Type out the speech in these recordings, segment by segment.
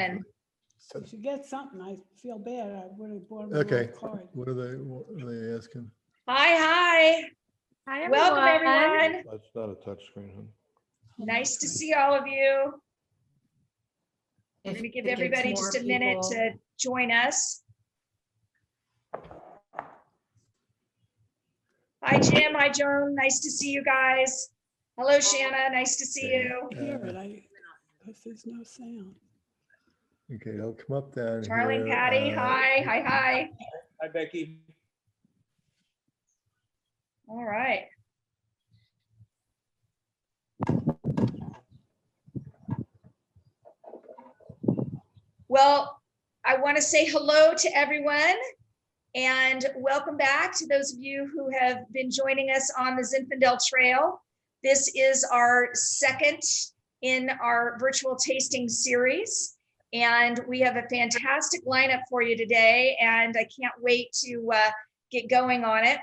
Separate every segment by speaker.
Speaker 1: Lauren.
Speaker 2: You should get something. I feel bad. I would have bought him a
Speaker 3: Okay.
Speaker 2: little card.
Speaker 3: What are they asking?
Speaker 1: Hi.
Speaker 4: Hi,
Speaker 1: Welcome, everyone.
Speaker 5: That's not a touch screen, huh?
Speaker 1: Nice to see all of you. We're
Speaker 4: If
Speaker 1: going to give
Speaker 4: it gets
Speaker 1: everybody
Speaker 4: more
Speaker 1: just a minute
Speaker 4: people-
Speaker 1: to join us. Hi, Jim. Hi, Joan. Nice to see you guys. Hello, Shanna. Nice to see you.
Speaker 2: Hear it. Because there's no sound.
Speaker 3: Okay, they'll come up down
Speaker 1: Charlie and
Speaker 3: here.
Speaker 1: Patty. Hi. Hi.
Speaker 6: Hi, Becky.
Speaker 1: All right. Well, I want to say hello to everyone and welcome back to those of you who have been joining us on the Zinfandel Trail. This is our second in our virtual tasting series, and we have a fantastic lineup for you today, and I can't wait to get going on it.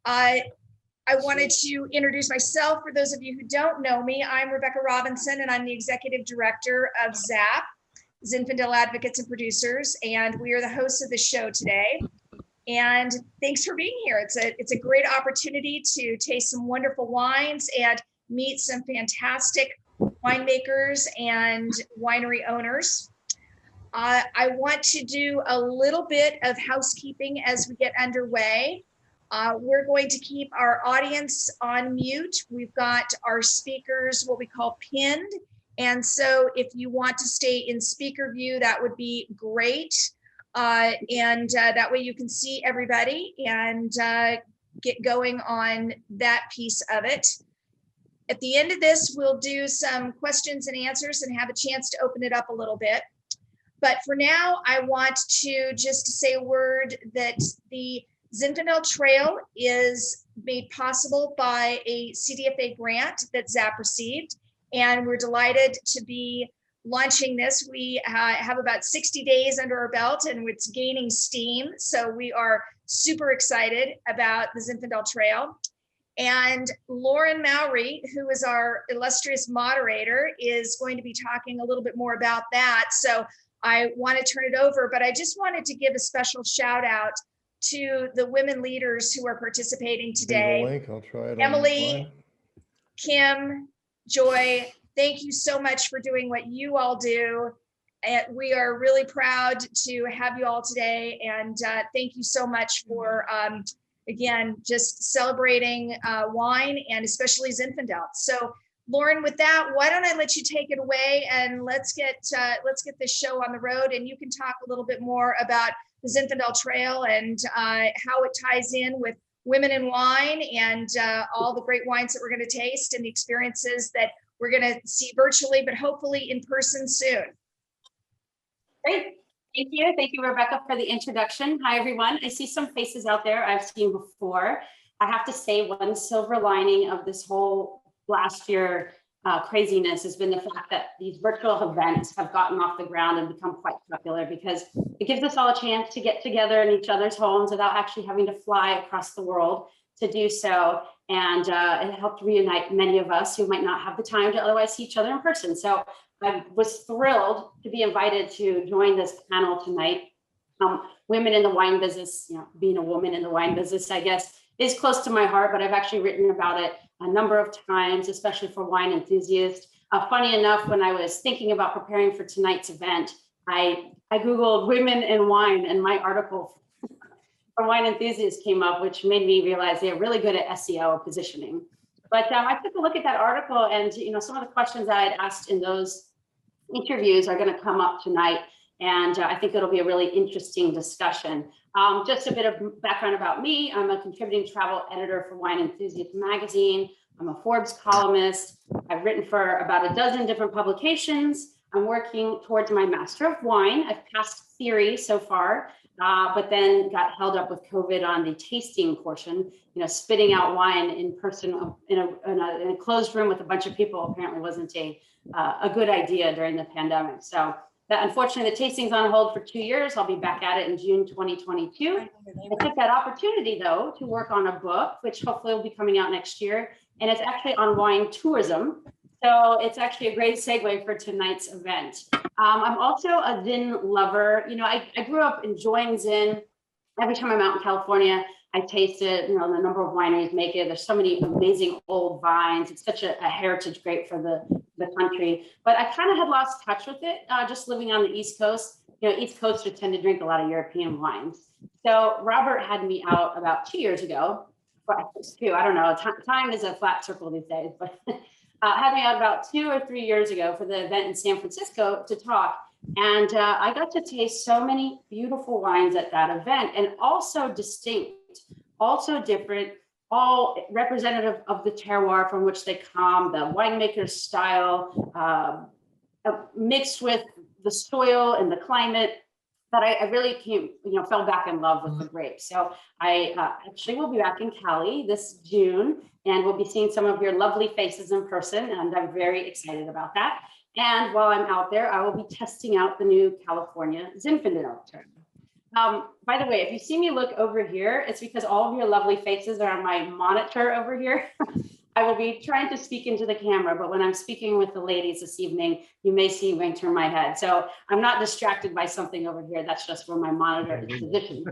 Speaker 1: I wanted to introduce myself for those of you who don't know me. I'm Rebecca Robinson, and I'm the Executive Director of ZAP, Zinfandel Advocates and Producers, and we are the hosts of the show today. And thanks for being here. It's a great opportunity to taste some wonderful wines and meet some fantastic winemakers and winery owners. I want to do a little bit of housekeeping as we get underway. We're going to keep our audience on mute. We've got our speakers, what we call pinned. And so if you want to stay in speaker view, that would be great. That way you can see everybody and get going on that piece of it. At the end of this, we'll do some questions and answers and have a chance to open it up a little bit. But for now, I want to just say a word that the Zinfandel Trail is made possible by a CDFA grant that ZAP received. And we're delighted to be launching this. We have about 60 days under our belt and it's gaining steam. So we are super excited about the Zinfandel Trail. And Lauren Mowery, who is our illustrious moderator, is going to be talking a little bit more about that. So I want to turn it over, but I just wanted to give a special shout out to the women leaders who are participating today.
Speaker 5: Link, I'll try it.
Speaker 1: Emily, Kim, Joy, thank you so much for doing what you all do. And we are really proud to have you all today. And thank you so much for, again, just celebrating wine and especially Zinfandel. So Lauren, with that, why don't I let you take it away and let's get this show on the road, and you can talk a little bit more about the Zinfandel Trail and how it ties in with women in wine and all the great wines that we're going to taste and the experiences that we're going to see virtually, but hopefully in person soon.
Speaker 4: Great. Thank you. Thank you, Rebecca, for the introduction. Hi, everyone. I see some faces out there I've seen before. I have to say one silver lining of this whole last year craziness has been the fact that these virtual events have gotten off the ground and become quite popular because it gives us all a chance to get together in each other's homes without actually having to fly across the world to do so. And it helped reunite many of us who might not have the time to otherwise see each other in person. So I was thrilled to be invited to join this panel tonight. Women in the wine business, you know, being a woman in the wine business, I guess, is close to my heart, but I've actually written about it a number of times, especially for wine enthusiasts. Funny enough, when I was thinking about preparing for tonight's event, I Googled women in wine and my article for wine enthusiasts came up, which made me realize they're really good at SEO positioning. But I took a look at that article and, you know, some of the questions I had asked in those interviews are going to come up tonight. And I think it'll be a really interesting discussion. Just a bit of background about me. I'm a contributing travel editor for Wine Enthusiast magazine. I'm a Forbes columnist. I've written for about a dozen different publications. I'm working towards my Master of Wine. I've passed theory so far, but then got held up with COVID on the tasting portion. You know, spitting out wine in person in a closed room with a bunch of people apparently wasn't a good idea during the pandemic. So unfortunately, the tasting's on hold for 2 years. I'll be back at it in June 2022. I took that opportunity, though, to work on a book, which hopefully will be coming out next year. And it's actually on wine tourism. So it's actually a great segue for tonight's event. I'm also a Zin lover. You know, I grew up enjoying Zin. Every time I'm out in California, I taste it. You know, the number of wineries make it. There's so many amazing old vines. It's such a heritage grape for the country. But I kind of had lost touch with it just living on the East Coast. You know, East Coasters tend to drink a lot of European wines. So Robert had me out about 2 years ago. Well, two, I don't know. Time is a flat circle these days, but had me out about 2 or 3 years ago for the event in San Francisco to talk. And I got to taste so many beautiful wines at that event, and also distinct, also different, all representative of the terroir from which they come, the winemaker's style, mixed with the soil and the climate, that I really fell back in love with the grape. So I actually will be back in Cali this June, and we'll be seeing some of your lovely faces in person, and I'm very excited about that. And while I'm out there, I will be testing out the new California Zinfandel. By the way, if you see me look over here, it's because all of your lovely faces are on my monitor over here. I will be trying to speak into the camera, but when I'm speaking with the ladies this evening, you may see me turn my head. So I'm not distracted by something over here. That's just where my monitor is positioned.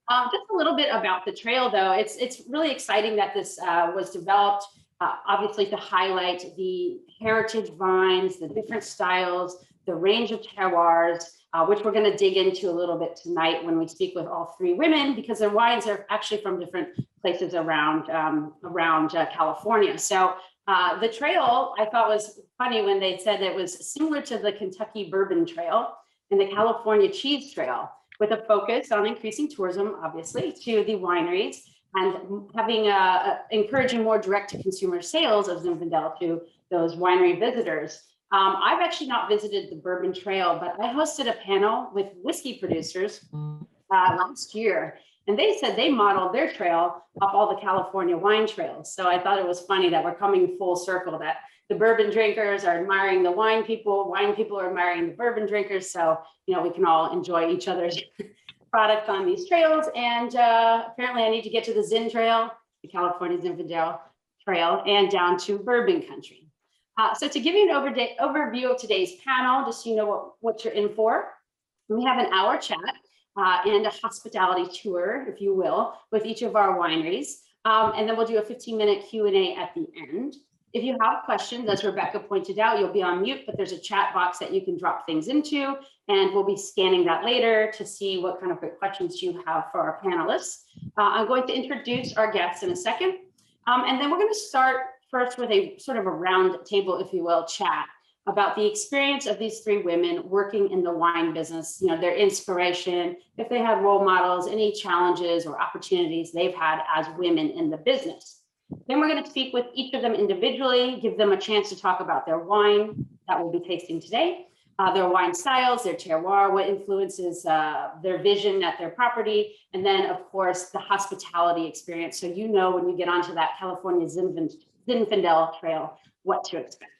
Speaker 4: Just a little bit about the trail, though. It's really exciting that this was developed, obviously to highlight the heritage vines, the different styles, the range of terroirs, which we're going to dig into a little bit tonight when we speak with all three women, because their wines are actually from different places around California. So the trail, I thought, was funny when they said it was similar to the Kentucky Bourbon Trail and the California Cheese Trail, with a focus on increasing tourism, obviously, to the wineries and having encouraging more direct-to-consumer sales of Zinfandel to those winery visitors. I've actually not visited the Bourbon Trail, but I hosted a panel with whiskey producers last year, and they said they modeled their trail off all the California wine trails. So I thought it was funny that we're coming full circle, that the bourbon drinkers are admiring the wine people are admiring the bourbon drinkers. So, you know, we can all enjoy each other's products on these trails. And apparently I need to get to the Zin Trail, the California Zinfandel Trail, and down to bourbon country. So to give you an overview of today's panel, just so you know what you're in for, we have an hour chat and a hospitality tour, if you will, with each of our wineries. And then we'll do a 15-minute Q&A at the end. If you have questions, as Rebecca pointed out, you'll be on mute, but there's a chat box that you can drop things into, and we'll be scanning that later to see what kind of questions you have for our panelists. I'm going to introduce our guests in a second, and then we're going to start first with a sort of a round table, if you will, chat about the experience of these three women working in the wine business, you know, their inspiration, if they have role models, any challenges or opportunities they've had as women in the business. Then we're going to speak with each of them individually, give them a chance to talk about their wine that we'll be tasting today, their wine styles, their terroir, what influences their vision at their property, and then, of course, the hospitality experience. So you know when you get onto that California Zinfandel Trail, what to expect.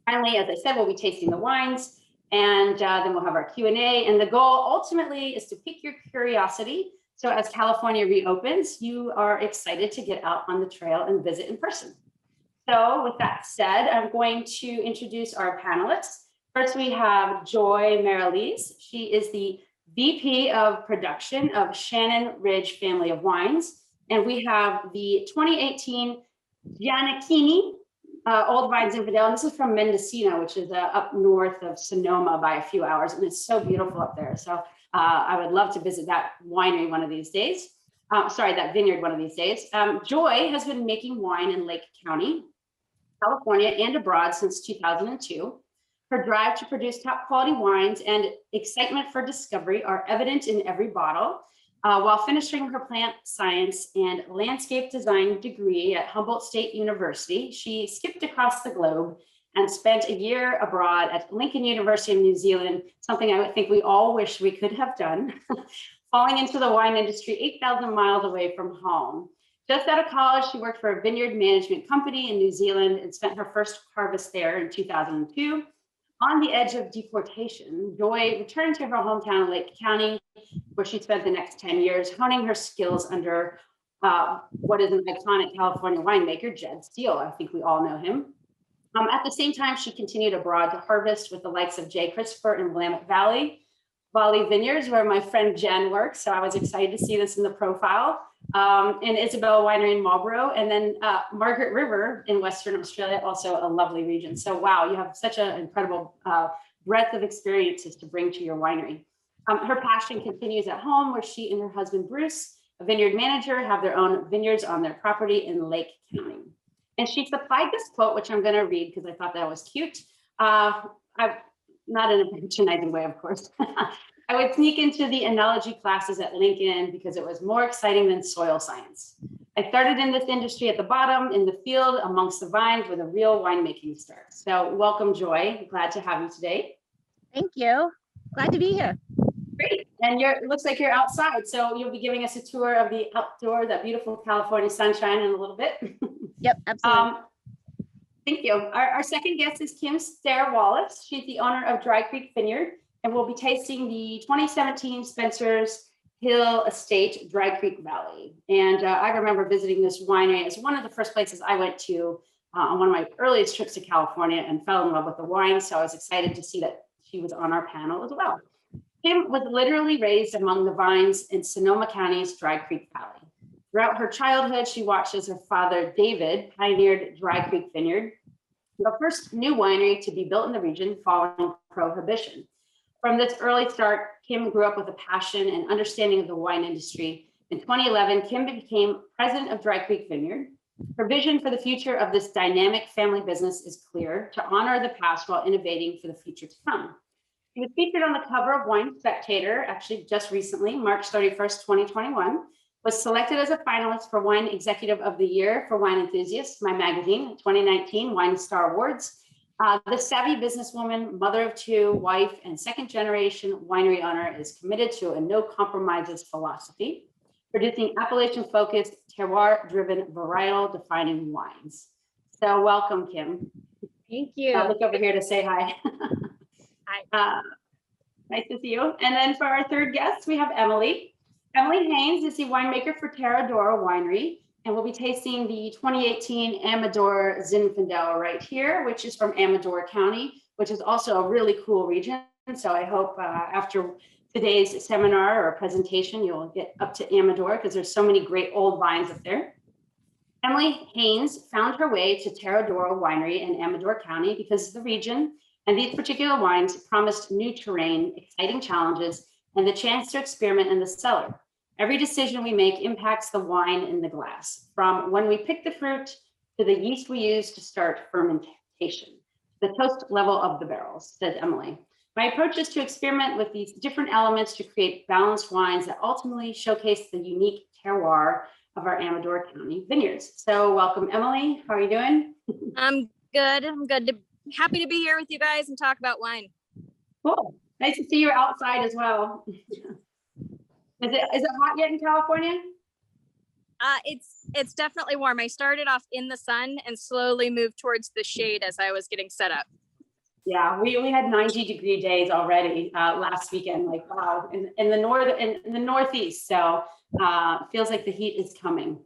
Speaker 4: Finally, as I said, we'll be tasting the wines, and then we'll have our Q&A. And the goal ultimately is to pique your curiosity. So as California reopens, you are excited to get out on the trail and visit in person. So with that said, I'm going to introduce our panelists. First, we have Joy Merrilees. She is the VP of Production of Shannon Ridge Family of Wines. And we have the 2018 Giannecchini Old Vine Zinfandel. And this is from Mendocino, which is up north of Sonoma by a few hours. And it's so beautiful up there. So I would love to visit that winery one of these days. That vineyard one of these days. Joy has been making wine in Lake County, California, and abroad since 2002. Her drive to produce top quality wines and excitement for discovery are evident in every bottle. While finishing her plant science and landscape design degree at Humboldt State University, she skipped across the globe and spent a year abroad at Lincoln University in New Zealand, something I think we all wish we could have done, falling into the wine industry 8,000 miles away from home. Just out of college, she worked for a vineyard management company in New Zealand and spent her first harvest there in 2002. On the edge of deportation, Joy returned to her hometown in Lake County, where she spent the next 10 years honing her skills under what is an iconic California winemaker, Jed Steele. I think we all know him. At the same time, she continued abroad to harvest with the likes of J. Christopher in Willamette Valley Vineyards, where my friend Jen works. So I was excited to see this in the profile. And Isabella Winery in Marlborough, and then Margaret River in Western Australia, also a lovely region. So wow, you have such an incredible breadth of experiences to bring to your winery. Her passion continues at home, where she and her husband, Bruce, a vineyard manager, have their own vineyards on their property in Lake County. And she supplied this quote, which I'm going to read because I thought that was cute. Not in a patronizing way, of course. I would sneak into the enology classes at Lincoln because it was more exciting than soil science. I started in this industry at the bottom, in the field, amongst the vines, with a real winemaking start. So welcome, Joy. Glad to have you today.
Speaker 6: Thank you. Glad to be here.
Speaker 4: Great. And it looks like you're outside. So you'll be giving us a tour of the outdoor, that beautiful California sunshine in a little bit.
Speaker 6: Yep, absolutely.
Speaker 4: Thank you. Our second guest is Kim Stair Wallace. She's the owner of Dry Creek Vineyard, and we'll be tasting the 2017 Spencer's Hill Estate, Dry Creek Valley. And I remember visiting this winery as one of the first places I went to on one of my earliest trips to California, and fell in love with the wine. So I was excited to see that she was on our panel as well. Kim was literally raised among the vines in Sonoma County's Dry Creek Valley. Throughout her childhood, she watched as her father, David, pioneered Dry Creek Vineyard, the first new winery to be built in the region following Prohibition. From this early start, Kim grew up with a passion and understanding of the wine industry. In 2011, Kim became president of Dry Creek Vineyard. Her vision for the future of this dynamic family business is clear: to honor the past while innovating for the future to come. She was featured on the cover of Wine Spectator, actually just recently, March 31st, 2021. Was selected as a finalist for Wine Executive of the Year for Wine Enthusiasts, my magazine, 2019 Wine Star Awards. The savvy businesswoman, mother of two, wife, and second generation winery owner is committed to a no compromises philosophy, producing Appalachian-focused, terroir-driven, varietal-defining wines. So welcome, Kim.
Speaker 6: Thank you.
Speaker 4: I'll look over here to say hi.
Speaker 6: Hi.
Speaker 4: Nice to see you. And then for our third guest, we have Emily. Emily Haines is the winemaker for Terra Winery, and we'll be tasting the 2018 Amador Zinfandel right here, which is from Amador County, which is also a really cool region. So I hope after today's seminar or presentation, you'll get up to Amador because there's so many great old vines up there. Emily Haines found her way to Terra Winery in Amador County because the region and these particular wines promised new terrain, exciting challenges, and the chance to experiment in the cellar. Every decision we make impacts the wine in the glass, from when we pick the fruit to the yeast we use to start fermentation, the toast level of the barrels, says Emily. My approach is to experiment with these different elements to create balanced wines that ultimately showcase the unique terroir of our Amador County vineyards. So welcome, Emily. How are you doing?
Speaker 7: I'm good. Happy to be here with you guys and talk about wine.
Speaker 4: Cool. Nice to see you outside as well. Is it hot yet in California?
Speaker 7: It's definitely warm. I started off in the sun and slowly moved towards the shade as I was getting set up.
Speaker 4: Yeah, we had 90-degree days already last weekend. Like, wow, in the northeast. So feels like the heat is coming.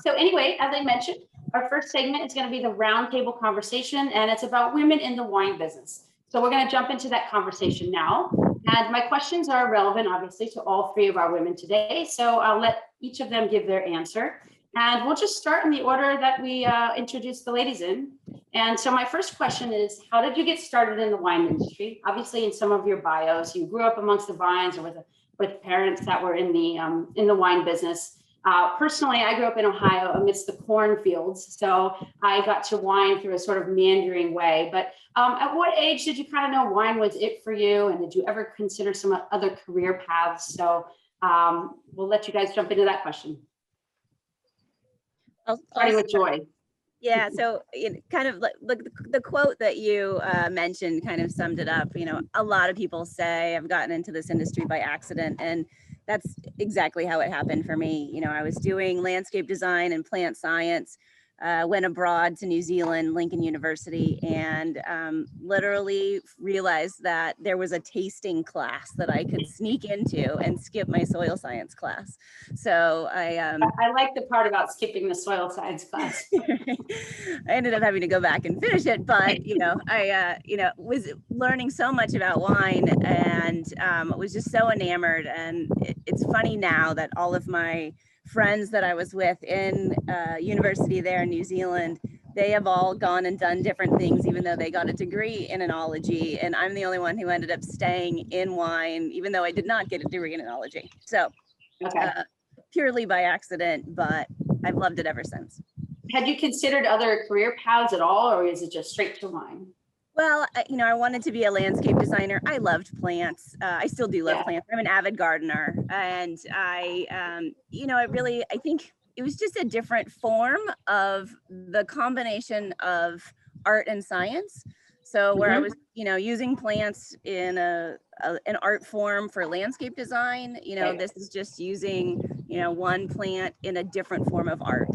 Speaker 4: So anyway, as I mentioned, our first segment is going to be the roundtable conversation, and it's about women in the wine business. So we're going to jump into that conversation now. And my questions are relevant, obviously, to all three of our women today. So I'll let each of them give their answer. And we'll just start in the order that we introduced the ladies in. And so my first question is, how did you get started in the wine industry? Obviously, in some of your bios, you grew up amongst the vines or with parents that were in the wine business. Personally, I grew up in Ohio amidst the cornfields, so I got to wine through a sort of meandering way. But at what age did you kind of know wine was it for you? And did you ever consider some other career paths? So we'll let you guys jump into that question. Starting with Joy.
Speaker 6: Yeah, so kind of like the quote that you mentioned kind of summed it up. You know, a lot of people say I've gotten into this industry by accident, and that's exactly how it happened for me. You know, I was doing landscape design and plant science went abroad to New Zealand, Lincoln University, and literally realized that there was a tasting class that I could sneak into and skip my soil science class. So I
Speaker 4: like the part about skipping the soil science class.
Speaker 6: I ended up having to go back and finish it, but I was learning so much about wine and was just so enamored. And it's funny now that all of my friends that I was with in university there in New Zealand, they have all gone and done different things, even though they got a degree in enology. And I'm the only one who ended up staying in wine, even though I did not get a degree in enology. So purely by accident, but I've loved it ever since.
Speaker 4: Had you considered other career paths at all, or is it just straight to wine?
Speaker 6: Well, I wanted to be a landscape designer. I loved plants. I still do love plants. I'm an avid gardener. And I think it was just a different form of the combination of art and science. So where I was, using plants in an art form for landscape design, this is just using, one plant in a different form of art.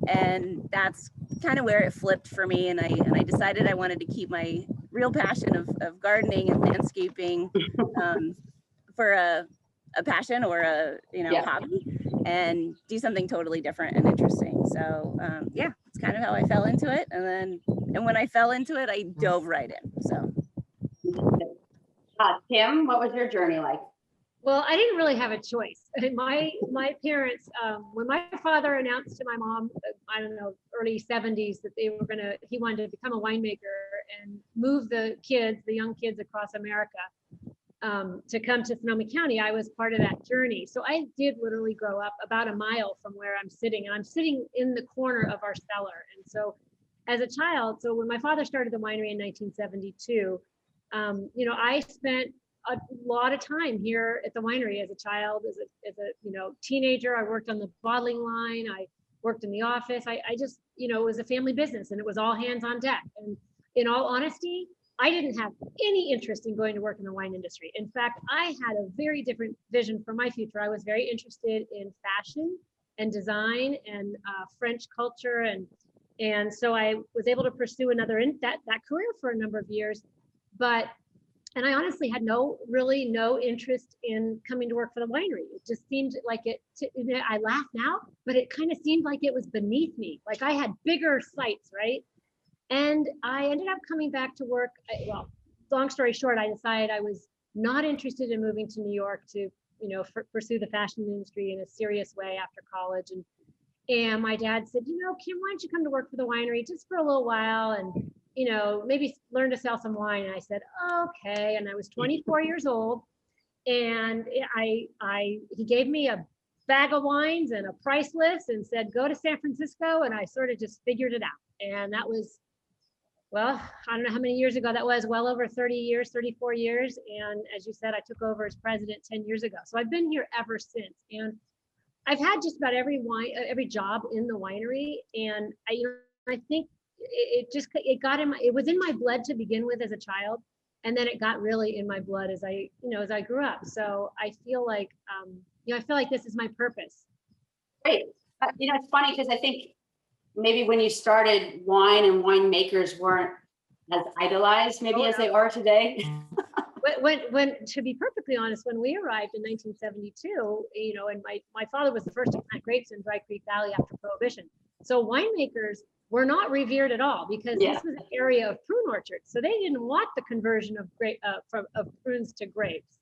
Speaker 6: And that's kind of where it flipped for me. And I decided I wanted to keep my real passion of gardening and landscaping for a passion or a hobby, and do something totally different and interesting. So it's kind of how I fell into it. And when I fell into it, I dove right in. So
Speaker 4: Kim, what was your journey like?
Speaker 8: Well, I didn't really have a choice. My parents, when my father announced to my mom, I don't know, early 70s, that he wanted to become a winemaker and move the young kids across America to come to Sonoma County, I was part of that journey. So I did literally grow up about a mile from where I'm sitting, and I'm sitting in the corner of our cellar. And so as a child, so when my father started the winery in 1972, I spent a lot of time here at the winery as a child, as a teenager. I worked on the bottling line. I worked in the office. I just, it was a family business, and it was all hands on deck. And in all honesty, I didn't have any interest in going to work in the wine industry. In fact, I had a very different vision for my future. I was very interested in fashion and design and French culture. And so I was able to pursue that career for a number of years. And I honestly had no interest in coming to work for the winery. It just seemed like I laugh now, but it kind of seemed like it was beneath me. Like I had bigger sights, right? And I ended up coming back to work. Long story short, I decided I was not interested in moving to New York to, pursue the fashion industry in a serious way after college. And my dad said, Kim, why don't you come to work for the winery just for a little while and, maybe learn to sell some wine. And I said, okay. And I was 24 years old, and he gave me a bag of wines and a price list and said, go to San Francisco. And I sort of just figured it out. And that was, I don't know how many years ago that was, well over 30 years, 34 years. And as you said, I took over as president 10 years ago. So I've been here ever since. And I've had just about every job in the winery. And I think it was in my blood to begin with as a child, and then it got really in my blood as I grew up. So I feel like this is my purpose.
Speaker 4: Great. It's funny because I think maybe when you started, wine and winemakers weren't as idolized as they are today.
Speaker 8: When to be perfectly honest, when we arrived in 1972, and my father was the first to plant grapes in Dry Creek Valley after Prohibition. So winemakers were not revered at all, because this was an area of prune orchards. So they didn't want the conversion of prunes to grapes.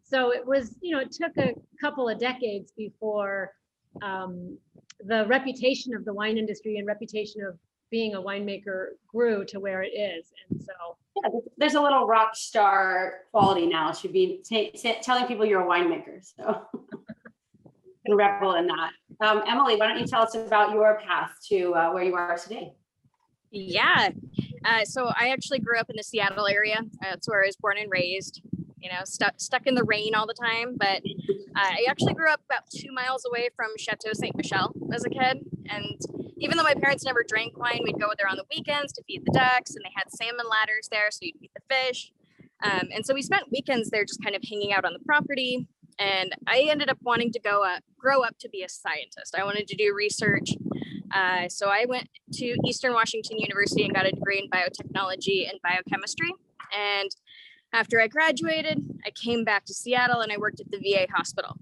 Speaker 8: So it was, it took a couple of decades before the reputation of the wine industry and reputation of being a winemaker grew to where it is. And so
Speaker 4: there's a little rock star quality now. Should be telling people you're a winemaker. So can revel in that. Emily, why don't you tell us about your path to where you are today?
Speaker 7: Yeah. So I actually grew up in the Seattle area. That's where I was born and raised, stuck in the rain all the time. But I actually grew up about 2 miles away from Chateau Ste. Michelle as a kid. And even though my parents never drank wine, we'd go there on the weekends to feed the ducks, and they had salmon ladders there, so you'd feed the fish. And so we spent weekends there just kind of hanging out on the property. And I ended up wanting to grow up to be a scientist. I wanted to do research. So I went to Eastern Washington University and got a degree in biotechnology and biochemistry. And after I graduated, I came back to Seattle and I worked at the VA hospital.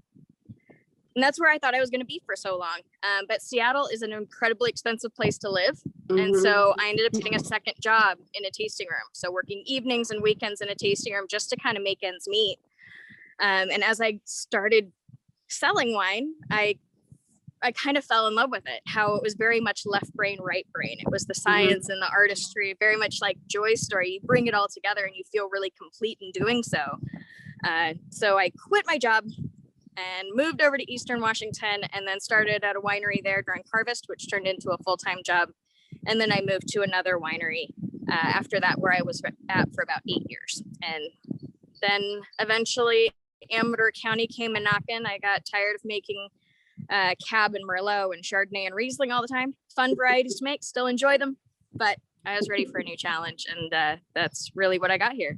Speaker 7: And that's where I thought I was going to be for so long. But Seattle is an incredibly expensive place to live. And so I ended up getting a second job in a tasting room. So working evenings and weekends in a tasting room just to kind of make ends meet. And as I started selling wine, I kind of fell in love with it, how it was very much left brain, right brain. It was the science and the artistry, very much like Joy's story. You bring it all together and you feel really complete in doing so. So I quit my job and moved over to Eastern Washington and then started at a winery there during harvest, which turned into a full-time job. And then I moved to another winery after that, where I was at for about 8 years. And then eventually Amador County came a knocking. I got tired of making Cab and Merlot and Chardonnay and Riesling all the time. Fun varieties to make, still enjoy them, but I was ready for a new challenge, and that's really what I got here.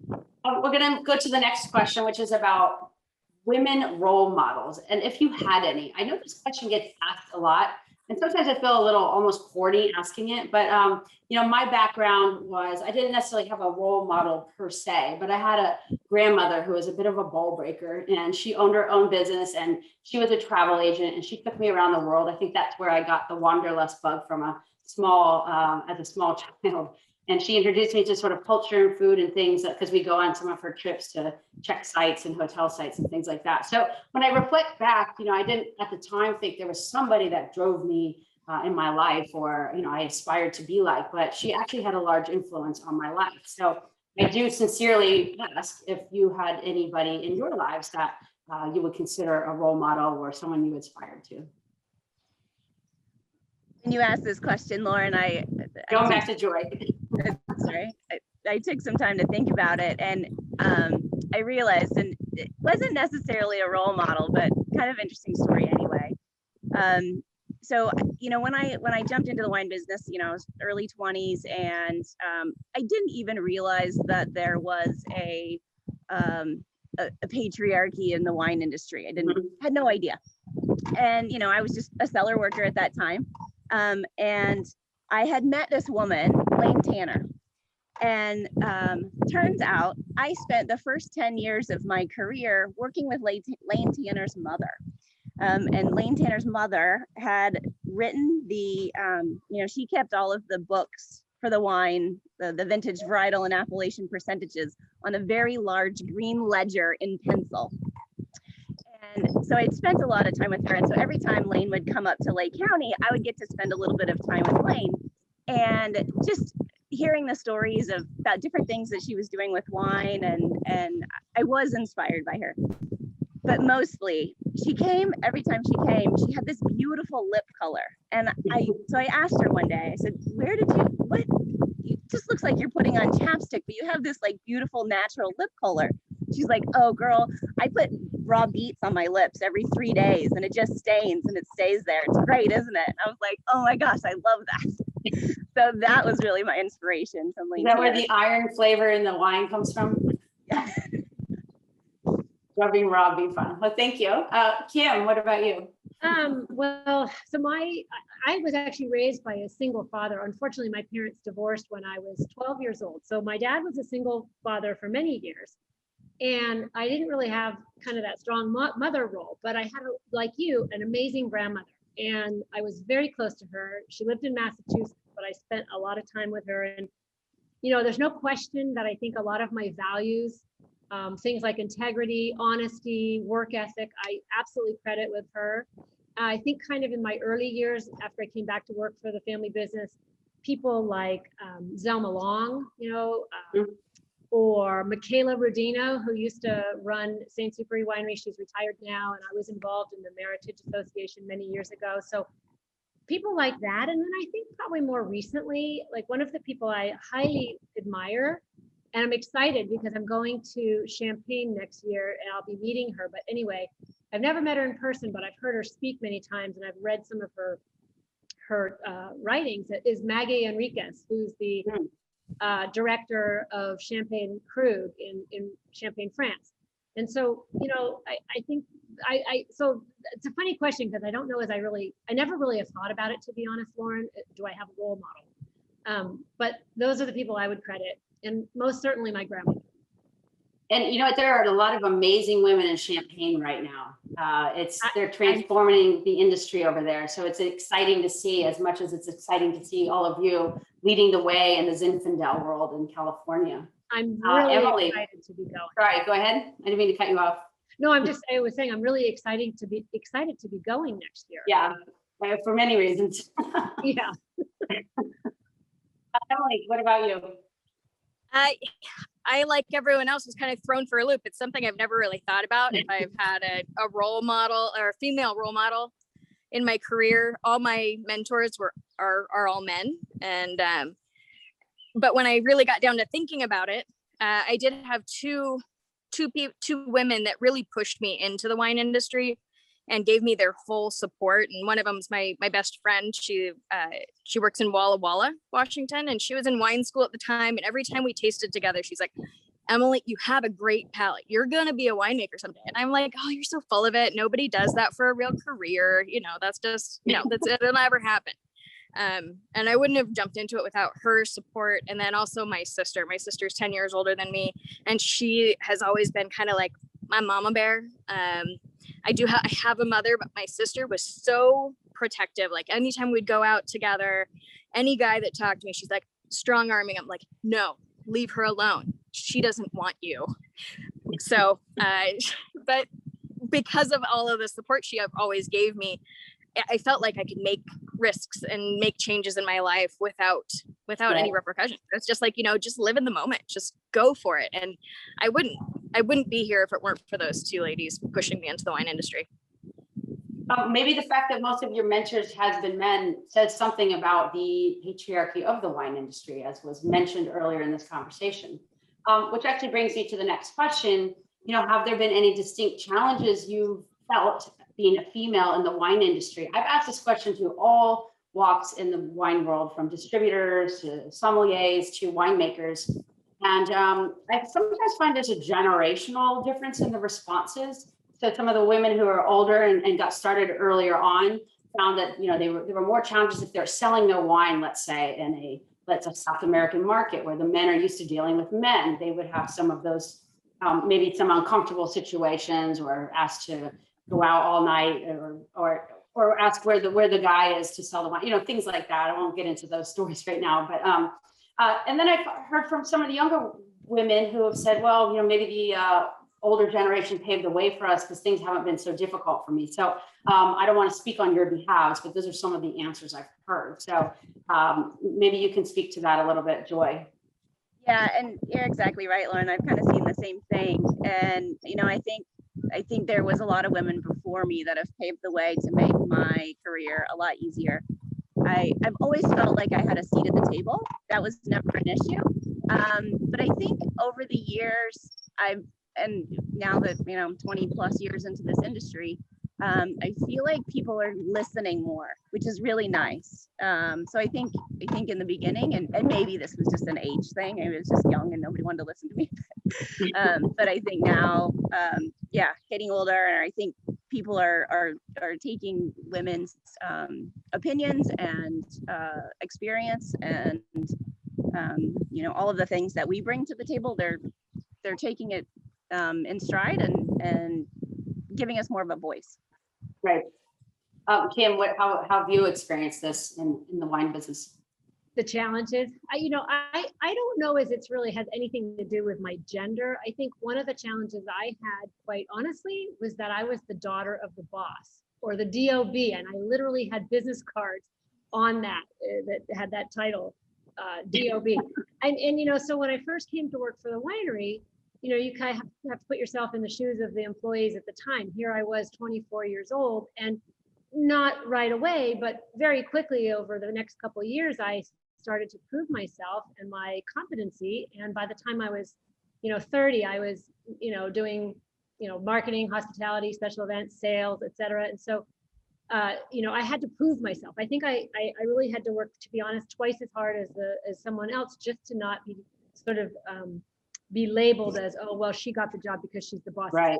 Speaker 4: We're gonna go to the next question, which is about women role models, and if you had any. I know this question gets asked a lot, and sometimes I feel a little almost corny asking it, but you know, my background was, I didn't necessarily have a role model per se, but I had a grandmother who was a bit of a ball breaker, and she owned her own business, and she was a travel agent, and she took me around the world. I think that's where I got the wanderlust bug from as a small child. And she introduced me to sort of culture and food and things, because we go on some of her trips to check sites and hotel sites and things like that. So when I reflect back, you know, I didn't at the time think there was somebody that drove me in my life, or, you know, I aspired to be like, but she actually had a large influence on my life. So I do sincerely ask if you had anybody in your lives that you would consider a role model or someone you aspired to.
Speaker 6: When you asked this question, Lauren,
Speaker 4: Going back to Joy.
Speaker 6: Sorry, I took some time to think about it, and I realized, and it wasn't necessarily a role model, but kind of interesting story anyway. So, you know, when I jumped into the wine business, you know, I was early 20s, and I didn't even realize that there was a patriarchy in the wine industry. Had no idea. And, you know, I was just a cellar worker at that time. And I had met this woman, Lane Tanner, and turns out I spent the first 10 years of my career working with Lane Tanner's mother. And Lane Tanner's mother had written the, you know, she kept all of the books for the wine, the vintage, varietal, and appellation percentages on a very large green ledger in pencil. And so I'd spent a lot of time with her. And so every time Lane would come up to Lake County, I would get to spend a little bit of time with Lane. And just hearing the stories about different things that she was doing with wine, and I was inspired by her. But mostly, every time she came, she had this beautiful lip color. And so I asked her one day, I said, what? It just looks like you're putting on chapstick, but you have this like beautiful natural lip color. She's like, oh girl, I put raw beets on my lips every 3 days and it just stains and it stays there. It's great, isn't it? And I was like, oh my gosh, I love that. So that was really my inspiration from Lane.
Speaker 4: Is that where the iron flavor in the wine comes from?
Speaker 6: Yeah.
Speaker 4: Rubbing raw beef on. Well, thank you. Kim, what about you?
Speaker 8: Well, so I was actually raised by a single father. Unfortunately, my parents divorced when I was 12 years old. So my dad was a single father for many years. And I didn't really have kind of that strong mother role, but I had, like you, an amazing grandmother. And I was very close to her. She lived in Massachusetts, but I spent a lot of time with her. And, you know, there's no question that I think a lot of my values, things like integrity, honesty, work ethic, I absolutely credit with her. I think kind of in my early years, after I came back to work for the family business, people like Zelma Long, you know, or Michaela Rodino, who used to run St. Superi Winery. She's retired now, and I was involved in the Meritage Association many years ago. So people like that. And then I think probably more recently, like one of the people I highly admire, and I'm excited because I'm going to Champagne next year and I'll be meeting her. But anyway, I've never met her in person, but I've heard her speak many times, and I've read some of her writings. Is Maggie Enriquez, who's the director of Champagne Krug in Champagne, France. And so, you know, I think so it's a funny question because I don't know I never really have thought about it, to be honest, Lauren. Do I have a role model? But those are the people I would credit, and most certainly my grandmother.
Speaker 4: And you know what, there are a lot of amazing women in Champaign right now. They're transforming the industry over there. So it's exciting to see, as much as it's exciting to see all of you leading the way in the Zinfandel world in California.
Speaker 8: I'm really
Speaker 4: Emily,
Speaker 8: excited to be going.
Speaker 4: Sorry, go ahead. I didn't mean to cut you off.
Speaker 8: No, I was saying I'm really excited to be going next year.
Speaker 4: Yeah, for many reasons.
Speaker 8: Yeah.
Speaker 4: Emily, what about you?
Speaker 7: I, like everyone else, was kind of thrown for a loop. It's something I've never really thought about. If I've had a role model or a female role model in my career, all my mentors are all men. And but when I really got down to thinking about it, I did have two women that really pushed me into the wine industry and gave me their full support. And one of them's my best friend. She works in Walla Walla, Washington, and she was in wine school at the time. And every time we tasted together, she's like, Emily, you have a great palate. You're going to be a winemaker someday. And I'm like, oh, you're so full of it. Nobody does that for a real career. That's just, it'll never happen. And I wouldn't have jumped into it without her support. And then also my sister's 10 years older than me. And she has always been kind of like my mama bear. I have a mother, but my sister was so protective. Like anytime we'd go out together, any guy that talked to me, she's like strong arming. I'm like, no, leave her alone. She doesn't want you. So, but because of all of the support she always gave me, I felt like I could make risks and make changes in my life without any repercussion. It's just like, just live in the moment, just go for it. And I wouldn't be here if it weren't for those two ladies pushing me into the wine industry.
Speaker 4: Maybe the fact that most of your mentors has been men says something about the patriarchy of the wine industry, as was mentioned earlier in this conversation, which actually brings me to the next question. Have there been any distinct challenges you've felt being a female in the wine industry? I've asked this question to all walks in the wine world, from distributors to sommeliers to winemakers. And I sometimes find there's a generational difference in the responses. So some of the women who are older and got started earlier on found that, there were more challenges if they're selling their wine, let's say, in a South American market where the men are used to dealing with men. They would have some of those, maybe some uncomfortable situations, or asked to go out all night, or ask where the guy is to sell the wine, things like that. I won't get into those stories right now, but and then I've heard from some of the younger women who have said, well, maybe the older generation paved the way for us because things haven't been so difficult for me. So I don't want to speak on your behalf, but those are some of the answers I've heard. So maybe you can speak to that a little bit, Joy.
Speaker 6: Yeah, and you're exactly right, Lauren. I've kind of seen the same thing. And, I think there was a lot of women before me that have paved the way to make my career a lot easier. I've always felt like I had a seat at the table. That was never an issue. But I think over the years, and now that, 20 plus years into this industry, I feel like people are listening more, which is really nice. So I think in the beginning, and maybe this was just an age thing, I was just young and nobody wanted to listen to me. But I think now, getting older, and I think people are taking women's opinions and experience and all of the things that we bring to the table. They're taking it in stride and giving us more of a voice.
Speaker 4: Right. Kim, how have you experienced this in the wine business?
Speaker 8: The challenges, I don't know as it's really has anything to do with my gender. I think one of the challenges I had, quite honestly, was that I was the daughter of the boss, or the DOB, and I literally had business cards on that had that title, DOB. And so when I first came to work for the winery, you kind of have to put yourself in the shoes of the employees at the time. Here I was 24 years old, and not right away, but very quickly over the next couple of years, I started to prove myself and my competency. And by the time I was, 30, I was, doing, marketing, hospitality, special events, sales, et cetera. And so, I had to prove myself. I think I really had to work, to be honest, twice as hard as someone else, just to not be sort of, be labeled as, oh, well, she got the job because she's the boss.
Speaker 4: Right.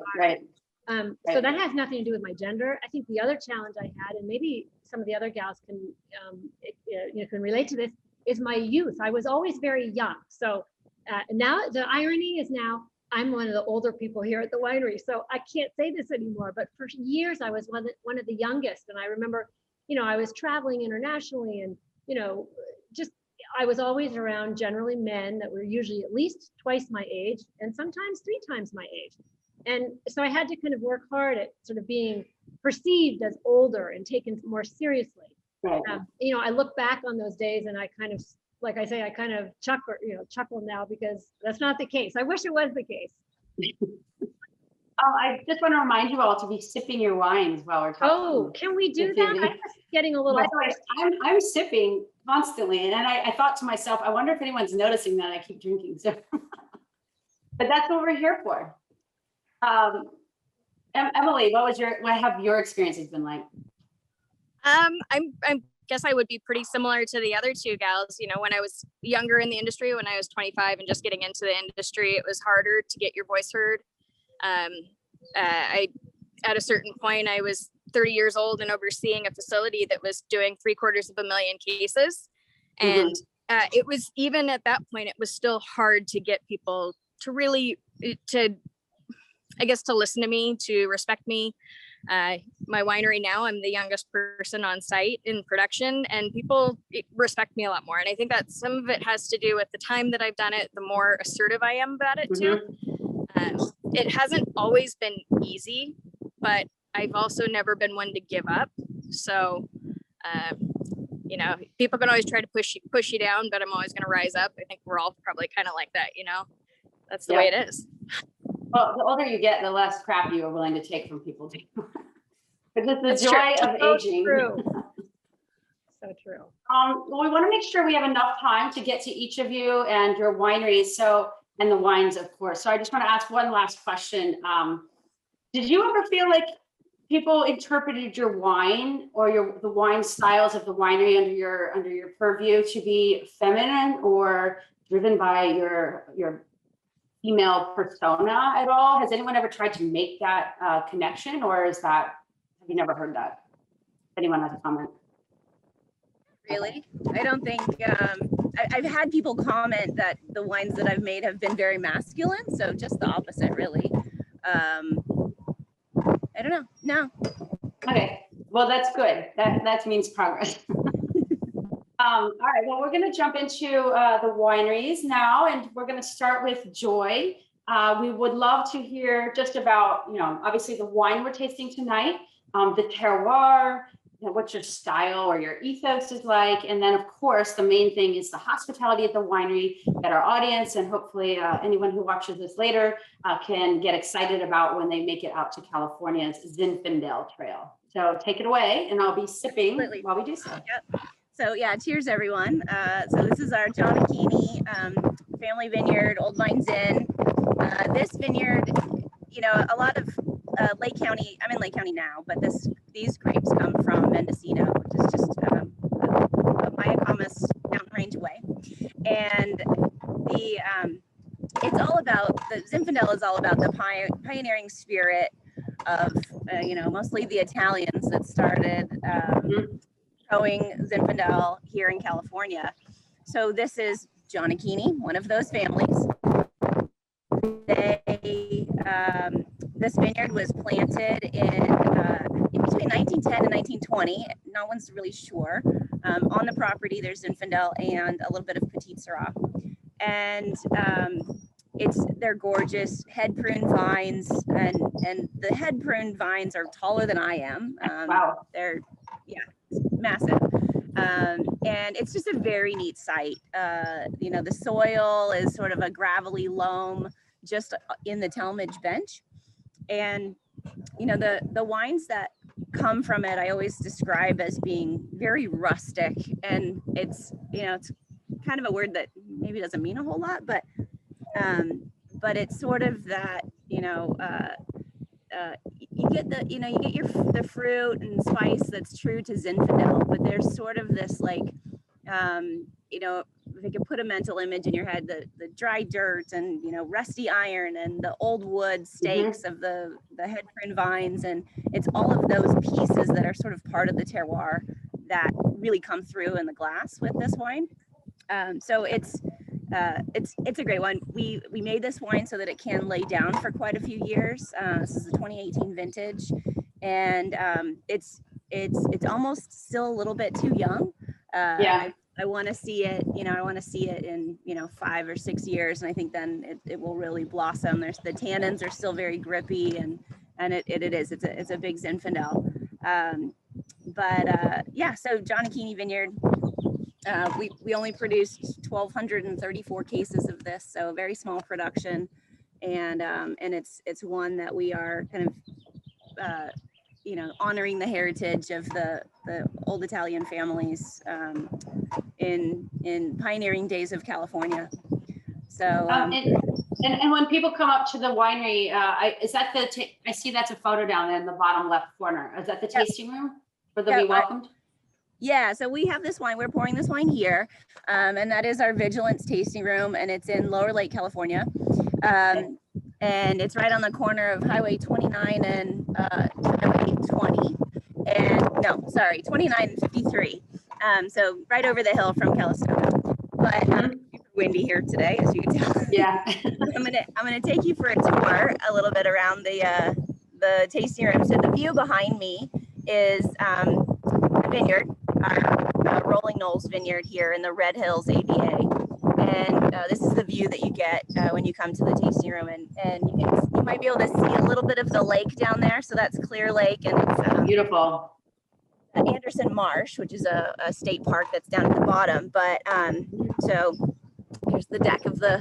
Speaker 8: So that has nothing to do with my gender. I think the other challenge I had, and maybe some of the other gals can, can relate to this, is my youth. I was always very young. So now the irony is now I'm one of the older people here at the winery. So I can't say this anymore, but for years I was one of the youngest. And I remember, I was traveling internationally and, I was always around generally men that were usually at least twice my age and sometimes 3 times my age. And so I had to kind of work hard at sort of being perceived as older and taken more seriously.
Speaker 4: Right.
Speaker 8: I look back on those days and I kind of, like I say, I kind of chuckle now because that's not the case. I wish it was the case.
Speaker 4: I just want to remind you all to be sipping your wines while we're talking.
Speaker 8: Oh, can we do that? I'm just getting a little.
Speaker 4: By the way, I'm sipping constantly, and I thought to myself, I wonder if anyone's noticing that I keep drinking. So, but that's what we're here for. Emily, what have your experiences been like?
Speaker 7: I guess I would be pretty similar to the other 2 gals. When I was younger in the industry, when I was 25 and just getting into the industry, it was harder to get your voice heard. At a certain point, I was 30 years old and overseeing a facility that was doing 750,000 cases. And it was, even at that point, it was still hard to get people to really, to listen to me, to respect me. My winery now, I'm the youngest person on site in production, and people respect me a lot more. And I think that some of it has to do with the time that I've done it, the more assertive I am about it too. It hasn't always been easy, but I've also never been one to give up. So, people can always try to push you down, but I'm always going to rise up. I think we're all probably kind of like that, that's the way it is.
Speaker 4: Well, the older you get, the less crap you are willing to take from people. But just the
Speaker 7: That's
Speaker 4: joy
Speaker 7: true.
Speaker 4: of aging.
Speaker 8: So true.
Speaker 4: Well, we want to make sure we have enough time to get to each of you and your wineries. And the wines, of course. So I just want to ask one last question. Did you ever feel like people interpreted your wine or the wine styles of the winery under your purview to be feminine or driven by your female persona at all? Has anyone ever tried to make that connection, or have you never heard that? If anyone has a comment.
Speaker 6: Really? I don't think, I've had people comment that the wines that I've made have been very masculine. So just the opposite, really. I don't know. No.
Speaker 4: Okay. Well, that's good. That means progress. All right. Well, we're going to jump into the wineries now, and we're going to start with Joy. We would love to hear just about, obviously the wine we're tasting tonight, the terroir, what your style or your ethos is like. And then, of course, the main thing is the hospitality at the winery that our audience and hopefully anyone who watches this later can get excited about when they make it out to California's Zinfandel Trail. So take it away, and I'll be sipping while we do so.
Speaker 6: Yep. So yeah, cheers everyone. So this is our Giannecchini family vineyard, Old Vines Inn. This vineyard, a lot of Lake County, I'm in Lake County now, but these grapes come from Mendocino, which is just a Mayacamas mountain range away. And it's all about, the Zinfandel is all about the pioneering spirit of, mostly the Italians that started growing Zinfandel here in California. So this is Giannecchini, one of those families. This vineyard was planted in between 1910 and 1920. No one's really sure. On the property, there's Zinfandel and a little bit of Petit Syrah. And they're gorgeous head prune vines, and the head prune vines are taller than I am.
Speaker 4: Wow.
Speaker 6: They're massive. And it's just a very neat site. The soil is sort of a gravelly loam just in the Talmadge bench. And, the wines that come from it, I always describe as being very rustic. And it's kind of a word that maybe doesn't mean a whole lot, but it's sort of that, you get the fruit and spice that's true to Zinfandel, but there's sort of this I could put a mental image in your head, the dry dirt and, you know, rusty iron and the old wood stakes of the head prune vines. And it's all of those pieces that are sort of part of the terroir that really come through in the glass with this wine. So it's a great one. We made this wine so that it can lay down for quite a few years. This is the 2018 vintage, and it's almost still a little bit too young. I want to see it, you know, I want to see it in, you know, 5 or 6 years, and I think then it will really blossom. There's the tannins are still very grippy, and it's a big Zinfandel. Yeah, so Giannecchini Vineyard. We only produced 1,234 cases of this, so very small production, and it's one that we are kind of you know, honoring the heritage of the old Italian families in pioneering days of California. So
Speaker 4: and when people come up to the winery, is that I see that's a photo down there in the bottom left corner. Is that the tasting room where they'll be welcomed?
Speaker 6: Yeah, so we have this wine, we're pouring this wine here, and that is our Vigilance tasting room, and it's in Lower Lake, California. And it's right on the corner of Highway 29 and Highway 20, and no, sorry, 29 and 53. So right over the hill from Calistoga. But super windy here today, as you can tell.
Speaker 4: Yeah.
Speaker 6: I'm gonna take you for a tour a little bit around the tasting room. So the view behind me is the vineyard, our Rolling Knolls vineyard here in the Red Hills AVA. And this is the view that you get when you come to the tasting room, and you might be able to see a little bit of the lake down there. So that's Clear Lake, and it's
Speaker 4: beautiful.
Speaker 6: Anderson Marsh, which is a state park that's down at the bottom. But so here's the deck of the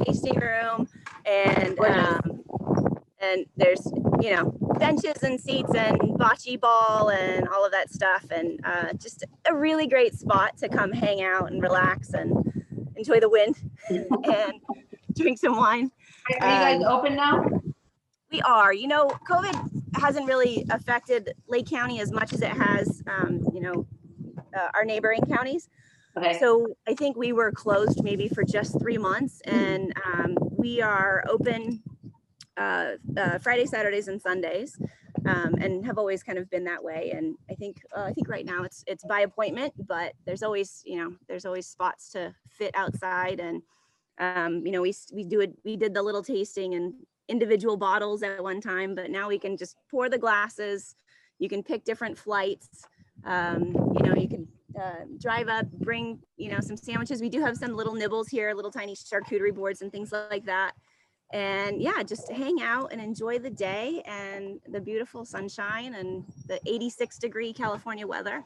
Speaker 6: tasting room, and there's, you know, benches and seats and bocce ball and all of that stuff, and just a really great spot to come hang out and relax and enjoy the wind and drink some wine.
Speaker 4: Are you guys open now?
Speaker 6: We are. You know, COVID hasn't really affected Lake County as much as it has, you know, our neighboring counties.
Speaker 4: Okay.
Speaker 6: So I think we were closed maybe for just 3 months, and we are open Friday, Saturdays, and Sundays, and have always kind of been that way. And I think right now it's by appointment, but there's always spots to fit outside. And you know, we did the little tasting in individual bottles at one time, but now we can just pour the glasses. You can pick different flights. You know, you can drive up, bring, you know, some sandwiches. We do have some little nibbles here, little tiny charcuterie boards and things like that. And yeah, just hang out and enjoy the day and the beautiful sunshine and the 86-degree California weather,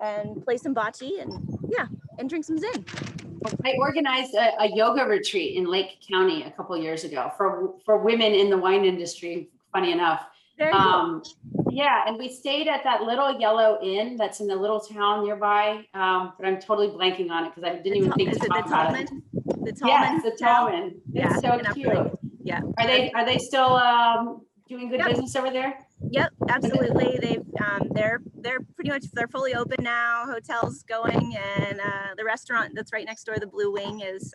Speaker 6: and play some bocce and drink some Zin.
Speaker 4: I organized a yoga retreat in Lake County a couple of years ago for women in the wine industry, funny enough.
Speaker 6: Very cool.
Speaker 4: Yeah, and we stayed at that little yellow inn that's in the little town nearby, but I'm totally blanking on it because I didn't even think to talk about it. Yes, the Tallman. It's so cute. Yeah. Are they still doing good business over there?
Speaker 6: Yep, absolutely. They're pretty much, they're fully open now. Hotel's going, and the restaurant that's right next door, the Blue Wing, is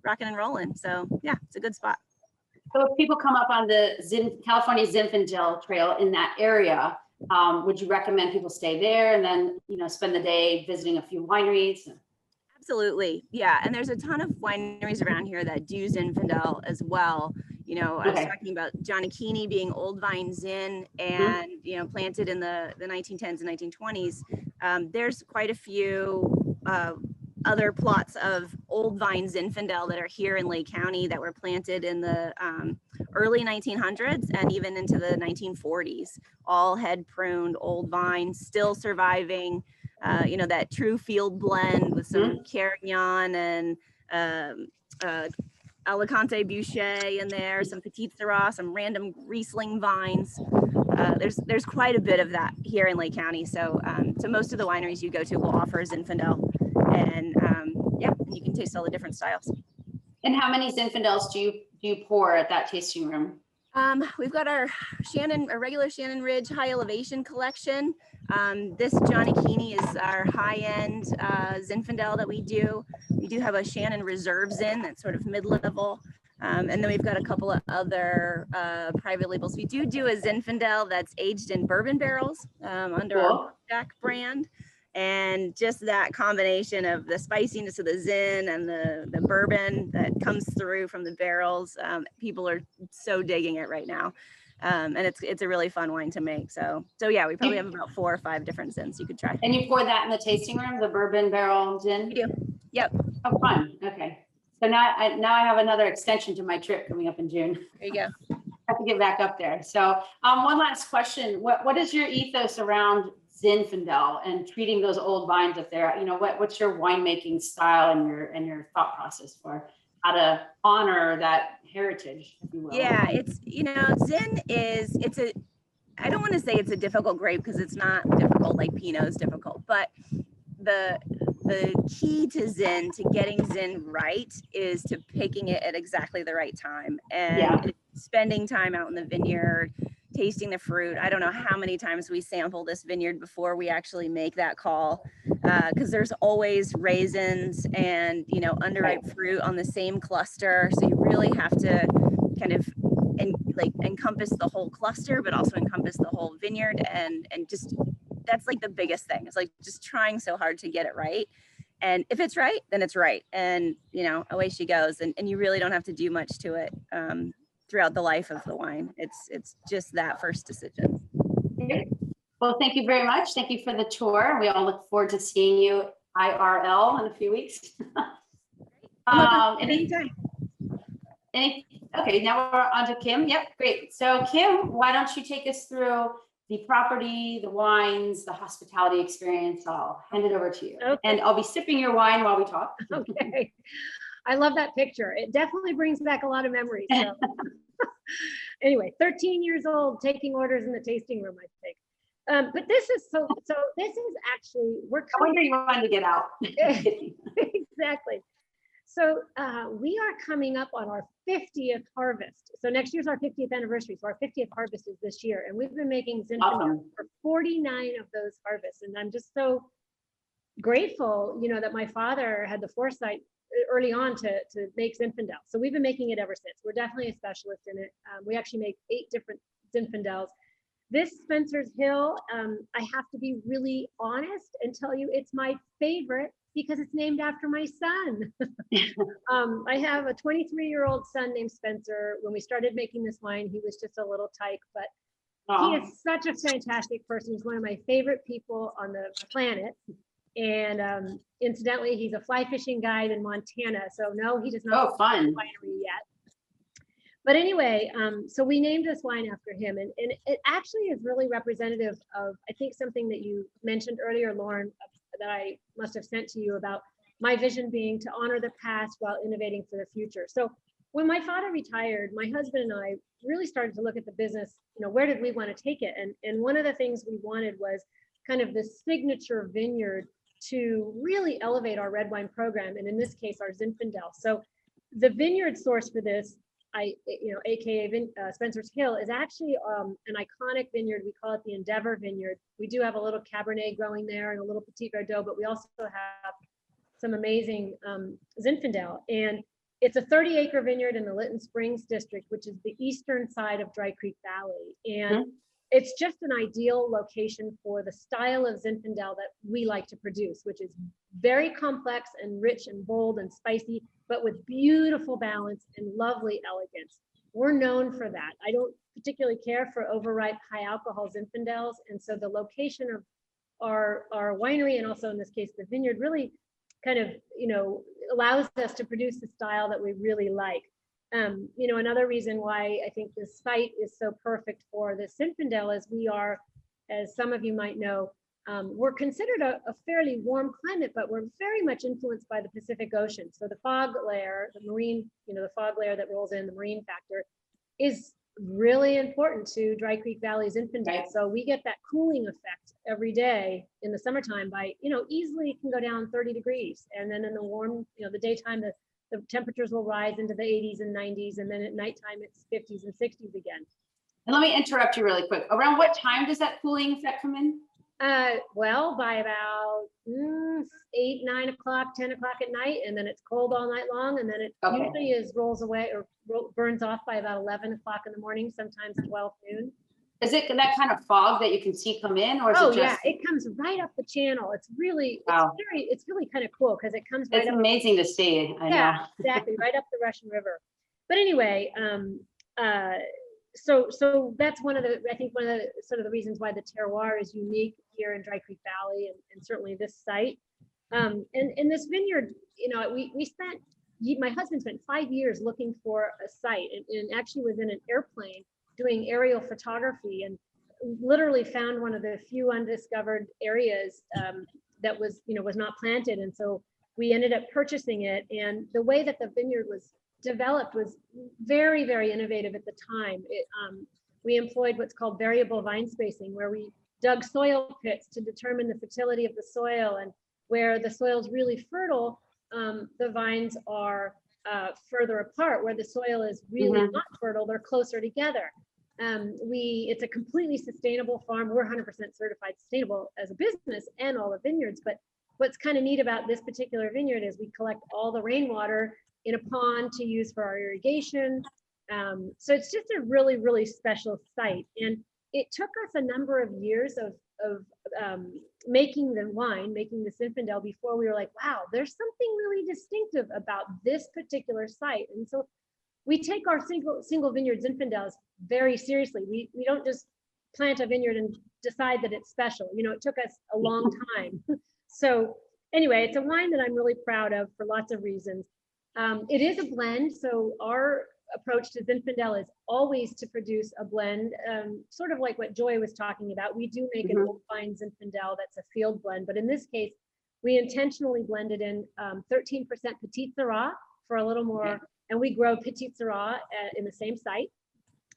Speaker 6: rocking and rolling. So yeah, it's a good spot.
Speaker 4: So if people come up on the California Zinfandel Trail in that area, would you recommend people stay there and then, you know, spend the day visiting a few wineries?
Speaker 6: Absolutely. Yeah. And there's a ton of wineries around here that do Zinfandel as well. You know, I was talking about Giannecchini being old vine Zin and, you know, planted in the 1910s and 1920s. There's quite a few other plots of old vine Zinfandel that are here in Lake County that were planted in the early 1900s and even into the 1940s, all head pruned old vines, still surviving. You know, that true field blend with some Carignan and Alicante Boucher in there, some Petit Syrah, some random Riesling vines. There's quite a bit of that here in Lake County. So most of the wineries you go to will offer Zinfandel, and you can taste all the different styles.
Speaker 4: And how many Zinfandels do you pour at that tasting room?
Speaker 6: We've got our regular Shannon Ridge high elevation collection. This Giannecchini is our high-end Zinfandel that we do. We do have a Shannon Reserve Zin that's sort of mid-level. And then we've got a couple of other private labels. We do a Zinfandel that's aged in bourbon barrels under our Jack brand. And just that combination of the spiciness of the Zin and the bourbon that comes through from the barrels, people are so digging it right now. And it's a really fun wine to make. So yeah, we probably have about 4 or 5 different Zins you could try.
Speaker 4: And you pour that in the tasting room, the bourbon barrel gin?
Speaker 6: We do. Yep.
Speaker 4: Oh, fun. Okay. So now I have another extension to my trip coming up in June.
Speaker 6: There you go.
Speaker 4: I have to get back up there. So one last question. What is your ethos around Zinfandel and treating those old vines up there? You know, what's your winemaking style and your thought process for how to honor that heritage, if you will?
Speaker 6: Yeah, it's, Zin is, I don't want to say it's a difficult grape because it's not difficult like Pinot is difficult, but the key to Zin, to getting Zin right, is to picking it at exactly the right time and spending time out in the vineyard, tasting the fruit. I don't know how many times we sample this vineyard before we actually make that call, because there's always raisins and underripe fruit on the same cluster. So you really have to kind of encompass the whole cluster, but also encompass the whole vineyard, and just that's like the biggest thing. It's like just trying so hard to get it right. And if it's right, then it's right. And away she goes. And you really don't have to do much to it throughout the life of the wine. It's just that first decision.
Speaker 4: Well, thank you very much. Thank you for the tour. We all look forward to seeing you IRL in a few weeks.
Speaker 6: Anytime.
Speaker 4: Okay, now we're on to Kim. Yep, great. So Kim, why don't you take us through the property, the wines, the hospitality experience? I'll hand it over to you.
Speaker 8: Okay.
Speaker 4: And I'll be sipping your wine while we talk.
Speaker 8: Okay. I love that picture. It definitely brings back a lot of memories. So. Anyway, 13 years old, taking orders in the tasting room, I think. But this is so this is actually,
Speaker 4: I wonder you wanted to get out.
Speaker 8: Exactly. So we are coming up on our 50th harvest. So next year's our 50th anniversary. So our 50th harvest is this year. And we've been making Zinfandel for 49 of those harvests. And I'm just so grateful, that my father had the foresight early on to make Zinfandel. So we've been making it ever since. We're definitely a specialist in it. We actually make 8 different Zinfandels. This Spencer's Hill, I have to be really honest and tell you it's my favorite because it's named after my son. I have a 23-year-old son named Spencer. When we started making this wine, he was just a little tyke, but he is such a fantastic person. He's one of my favorite people on the planet. And incidentally, he's a fly fishing guide in Montana. So no, he does not have a winery yet. But anyway, so we named this wine after him. And it actually is really representative of, I think, something that you mentioned earlier, Lauren, that I must have sent to you about my vision being to honor the past while innovating for the future. So when my father retired, my husband and I really started to look at the business, where did we want to take it? And one of the things we wanted was kind of this signature vineyard to really elevate our red wine program. And in this case, our Zinfandel. So the vineyard source for this, AKA Spencer's Hill, is actually an iconic vineyard. We call it the Endeavor Vineyard. We do have a little Cabernet growing there and a little Petit Verdot, but we also have some amazing Zinfandel. And it's a 30-acre vineyard in the Lytton Springs district, which is the eastern side of Dry Creek Valley. And it's just an ideal location for the style of Zinfandel that we like to produce, which is very complex and rich and bold and spicy, but with beautiful balance and lovely elegance. We're known for that. I don't particularly care for overripe, high alcohol Zinfandels. And so the location of our winery, and also in this case, the vineyard, really kind of, allows us to produce the style that we really like. Another reason why I think this site is so perfect for the Zinfandel is we are, as some of you might know, we're considered a fairly warm climate, but we're very much influenced by the Pacific Ocean. So the fog layer, the marine, the fog layer that rolls in, the marine factor, is really important to Dry Creek Valley Zinfandel. Right. So we get that cooling effect every day in the summertime by, easily it can go down 30 degrees. And then in the warm, the daytime, the the temperatures will rise into the 80s and 90s, and then at nighttime it's 50s and 60s again.
Speaker 4: And let me interrupt you really quick. Around what time does that cooling effect come in?
Speaker 8: Well, by about 8, 9 o'clock, 10 o'clock at night, and then it's cold all night long, and then it usually rolls away or burns off by about 11 o'clock in the morning, sometimes 12 noon.
Speaker 4: Is it that kind of fog that you can see come in, or is it just?
Speaker 8: Yeah, it comes right up the channel. It's really, it's really kind of cool because it comes right
Speaker 4: It's
Speaker 8: up.
Speaker 4: amazing to see. I know.
Speaker 8: Exactly, right up the Russian River. But anyway, so that's one of the, I think one of the sort of the reasons why the terroir is unique here in Dry Creek Valley, and certainly this site. And this vineyard, you know, we spent, my husband spent 5 years looking for a site, and actually was in an airplane doing aerial photography, and literally found one of the few undiscovered areas that was, you know, was not planted. And so we ended up purchasing it. And the way that the vineyard was developed was very, very innovative at the time. We employed what's called variable vine spacing, where we dug soil pits to determine the fertility of the soil, and where the soil is really fertile, the vines are further apart. Where the soil is really not fertile, they're closer together. It's a completely sustainable farm. We're 100% certified sustainable as a business, and all the vineyards. But what's kind of neat about this particular vineyard is we collect all the rainwater in a pond to use for our irrigation. So it's just a really, really special site. And it took us a number of years of making the wine, making the Zinfandel, before we were like, wow, there's something really distinctive about this particular site. And so we take our single vineyard Zinfandels very seriously. We don't just plant a vineyard and decide that it's special. You know, it took us a long time. So anyway, it's a wine that I'm really proud of for lots of reasons. It is a blend. So our approach to Zinfandel is always to produce a blend, sort of like what Joy was talking about. We do make an old vine Zinfandel that's a field blend, but in this case, we intentionally blended in 13% Petit Syrah for a little more, and we grow Petit Syrah in the same site,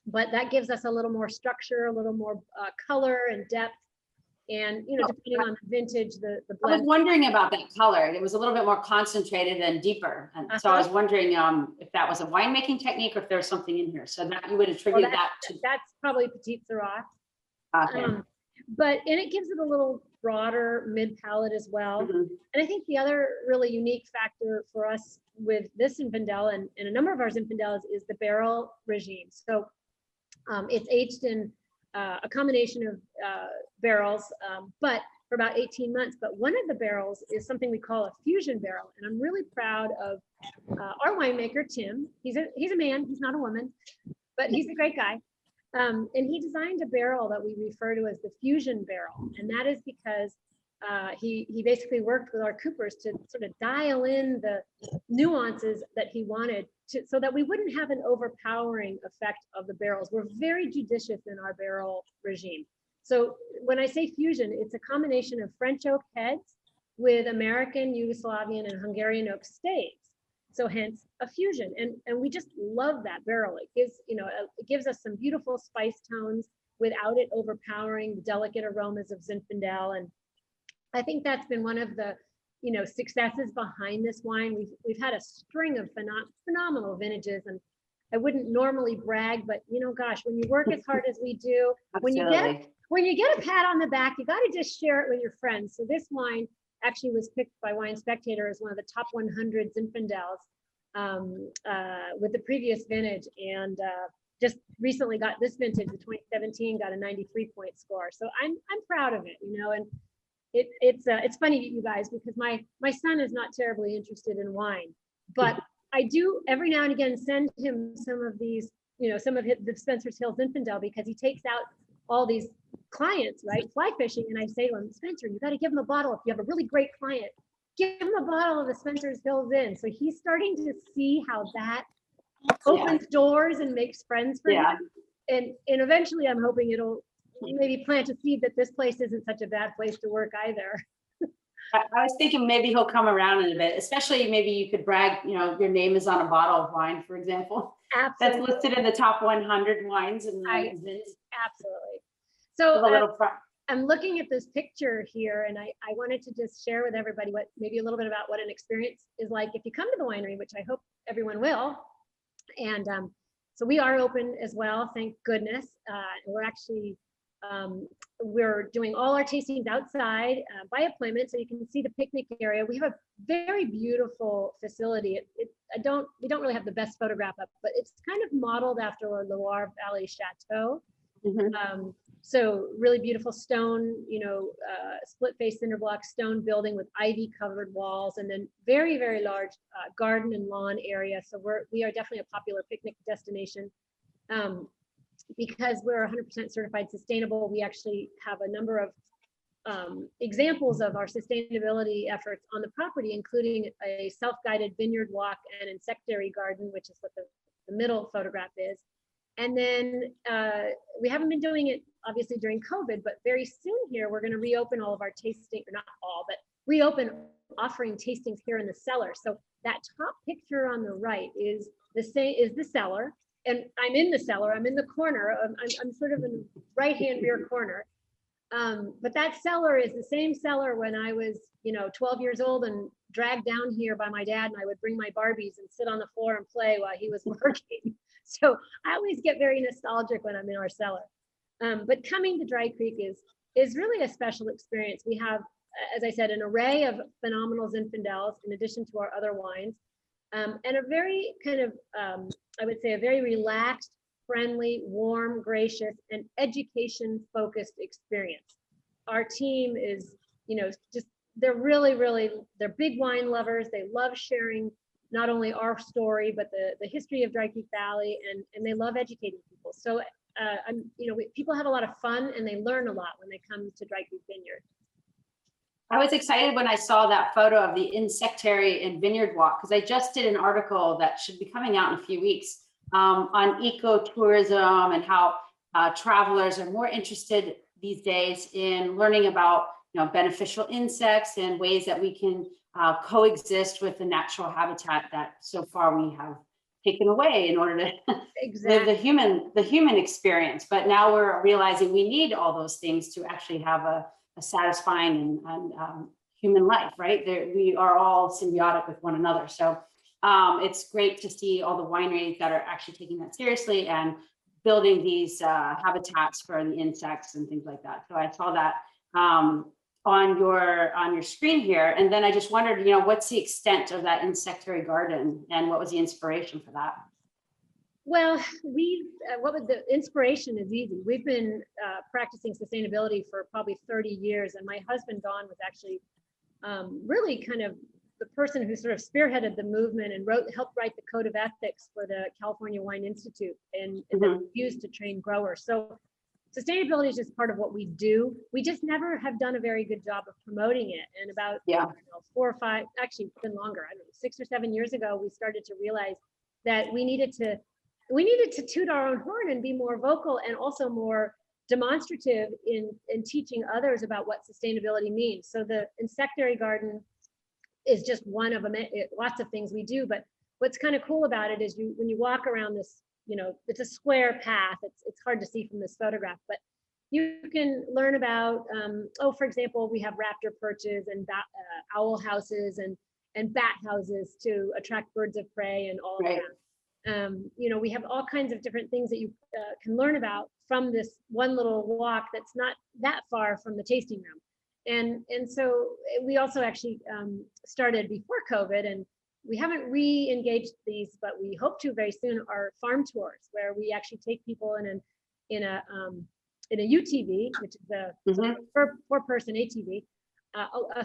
Speaker 8: but that gives us a little more structure, a little more color and depth. And, you know, depending on the vintage, the blend.
Speaker 4: I was wondering about that color. It was a little bit more concentrated and deeper. And so I was wondering if that was a winemaking technique, or if there's something in here. So that you would attribute that to.
Speaker 8: That's probably Petit Syrah.
Speaker 4: Okay.
Speaker 8: And it gives it a little broader mid palate as well. And I think the other really unique factor for us with this Zinfandel and a number of our Zinfandels is the barrel regime. So it's aged in a combination of barrels, but for about 18 months. But one of the barrels is something we call a fusion barrel. And I'm really proud of our winemaker, Tim. He's a man, he's not a woman, but he's a great guy. And he designed a barrel that we refer to as the fusion barrel. And that is because he basically worked with our coopers to sort of dial in the nuances that he wanted so that we wouldn't have an overpowering effect of the barrels. We're very judicious in our barrel regime. So when I say fusion, it's a combination of French oak heads with American, Yugoslavian, and Hungarian oak staves. So hence a fusion, and we just love that barrel. It gives, you know, it gives us some beautiful spice tones without it overpowering the delicate aromas of Zinfandel. And I think that's been one of the, you know, successes behind this wine. We've had a string of phenomenal vintages, and I wouldn't normally brag, but you know, gosh, when you work as hard as we do, when you get a pat on the back, you got to just share it with your friends. So this wine actually was picked by Wine Spectator as one of the top 100 Zinfandels with the previous vintage, and just recently got this vintage, the 2017, got a 93-point score. So I'm proud of it, you know. And it's funny, you guys, because my son is not terribly interested in wine, but I do every now and again send him some of these, you know, some of the Spencer's Hill Zinfandel, because he takes out all these clients, right, fly fishing, and I say to him, Spencer, you got to give him a bottle. If you have a really great client, give him a bottle of the Spencer's Hill Zin. So he's starting to see how that opens doors and makes friends for him. And eventually I'm hoping it'll maybe plant a seed that this place isn't such a bad place to work either.
Speaker 4: I was thinking maybe he'll come around in a bit, especially maybe you could brag, you know, your name is on a bottle of wine, for example.
Speaker 8: Absolutely.
Speaker 4: That's listed in the top 100 wines. And
Speaker 8: absolutely. So I'm looking at this picture here, and I wanted to just share with everybody maybe a little bit about what an experience is like if you come to the winery, which I hope everyone will. And so we are open as well, thank goodness. We're actually, we're doing all our tastings outside by appointment, so you can see the picnic area. We have a very beautiful facility. We don't really have the best photograph up, but it's kind of modeled after a Loire Valley Chateau. So really beautiful stone, split face cinder block stone building with ivy covered walls, and then very, very large garden and lawn area. So we are definitely a popular picnic destination. Because we're 100% certified sustainable, we actually have a number of examples of our sustainability efforts on the property, including a self-guided vineyard walk and insectary garden, which is what the middle photograph is. And then we haven't been doing it obviously during COVID, but very soon here, we're going to reopen all of our tasting, or not all, but reopen offering tastings here in the cellar. So that top picture on the right is the cellar. And I'm in the cellar, I'm in the corner, I'm sort of in the right-hand rear corner. But that cellar is the same cellar when I was, 12 years old and dragged down here by my dad, and I would bring my Barbies and sit on the floor and play while he was working. So I always get very nostalgic when I'm in our cellar. But coming to Dry Creek is really a special experience. We have, as I said, an array of phenomenal Zinfandels in addition to our other wines, and a very kind of, I would say, a very relaxed, friendly, warm, gracious, and education-focused experience. Our team is, they're really, they're big wine lovers. They love sharing not only our story, but the history of Dry Creek Valley, and they love educating people. So, people have a lot of fun, and they learn a lot when they come to Dry Creek Vineyard.
Speaker 4: I was excited when I saw that photo of the insectary and vineyard walk, because I just did an article that should be coming out in a few weeks on ecotourism and how travelers are more interested these days in learning about beneficial insects and ways that we can coexist with the natural habitat that so far we have taken away in order to live the human experience. But now we're realizing we need all those things to actually have a satisfying and human life, right? We are all symbiotic with one another. So it's great to see all the wineries that are actually taking that seriously and building these habitats for the insects and things like that. So I saw that on your screen here, and then I just wondered, what's the extent of that insectary garden, and what was the inspiration for that?
Speaker 8: Well, what was the inspiration is easy. We've been practicing sustainability for probably 30 years, and my husband, Don, was actually really kind of the person who sort of spearheaded the movement and helped write the code of ethics for the California Wine Institute, and that was used to train growers. So sustainability is just part of what we do. We just never have done a very good job of promoting it. And about 4 or 5, actually it's been longer, 6 or 7 years ago, we started to realize that we needed to toot our own horn and be more vocal, and also more demonstrative in teaching others about what sustainability means. So the insectary garden is just one of lots of things we do. But what's kind of cool about it is when you walk around this, it's a square path. It's hard to see from this photograph, but you can learn about, for example, we have raptor perches and owl houses and bat houses to attract birds of prey and all of that. We have all kinds of different things that you can learn about from this one little walk that's not that far from the tasting room. And so we also actually started before COVID, and we haven't re-engaged these, but we hope to very soon, are farm tours, where we actually take people in a UTV, which is a four-person ATV,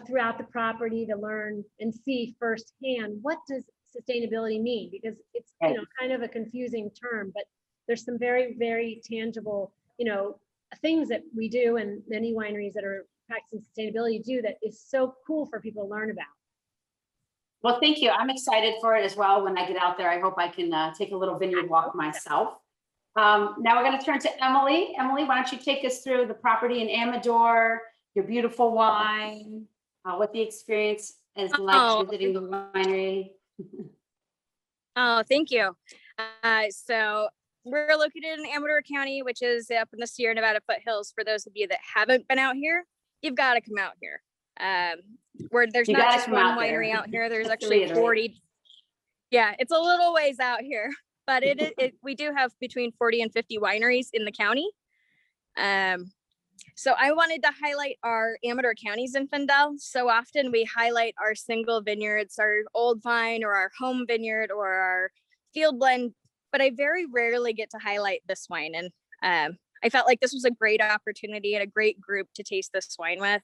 Speaker 8: throughout the property to learn and see firsthand what does sustainability mean, because it's kind of a confusing term, but there's some very, very tangible things that we do, and many wineries that are practicing sustainability do, that is so cool for people to learn about.
Speaker 4: Well, thank you. I'm excited for it as well. When I get out there, I hope I can take a little vineyard walk myself. Now we're going to turn to Emily. Emily, why don't you take us through the property in Amador, your beautiful wine, what the experience is like visiting the winery.
Speaker 7: Oh, thank you. So we're located in Amador County, which is up in the Sierra Nevada foothills. For those of you that haven't been out here, you've got to come out here. Where there's
Speaker 4: You
Speaker 7: not
Speaker 4: gotta
Speaker 7: just
Speaker 4: come
Speaker 7: one
Speaker 4: out there.
Speaker 7: winery out here. There's
Speaker 4: Just to
Speaker 7: actually
Speaker 4: reiterate.
Speaker 7: 40. Yeah, it's a little ways out here, but we do have between 40 and 50 wineries in the county. So I wanted to highlight our Amador County Zinfandel. So often we highlight our single vineyards, our old vine or our home vineyard or our field blend, but I very rarely get to highlight this wine. And I felt like this was a great opportunity and a great group to taste this wine with.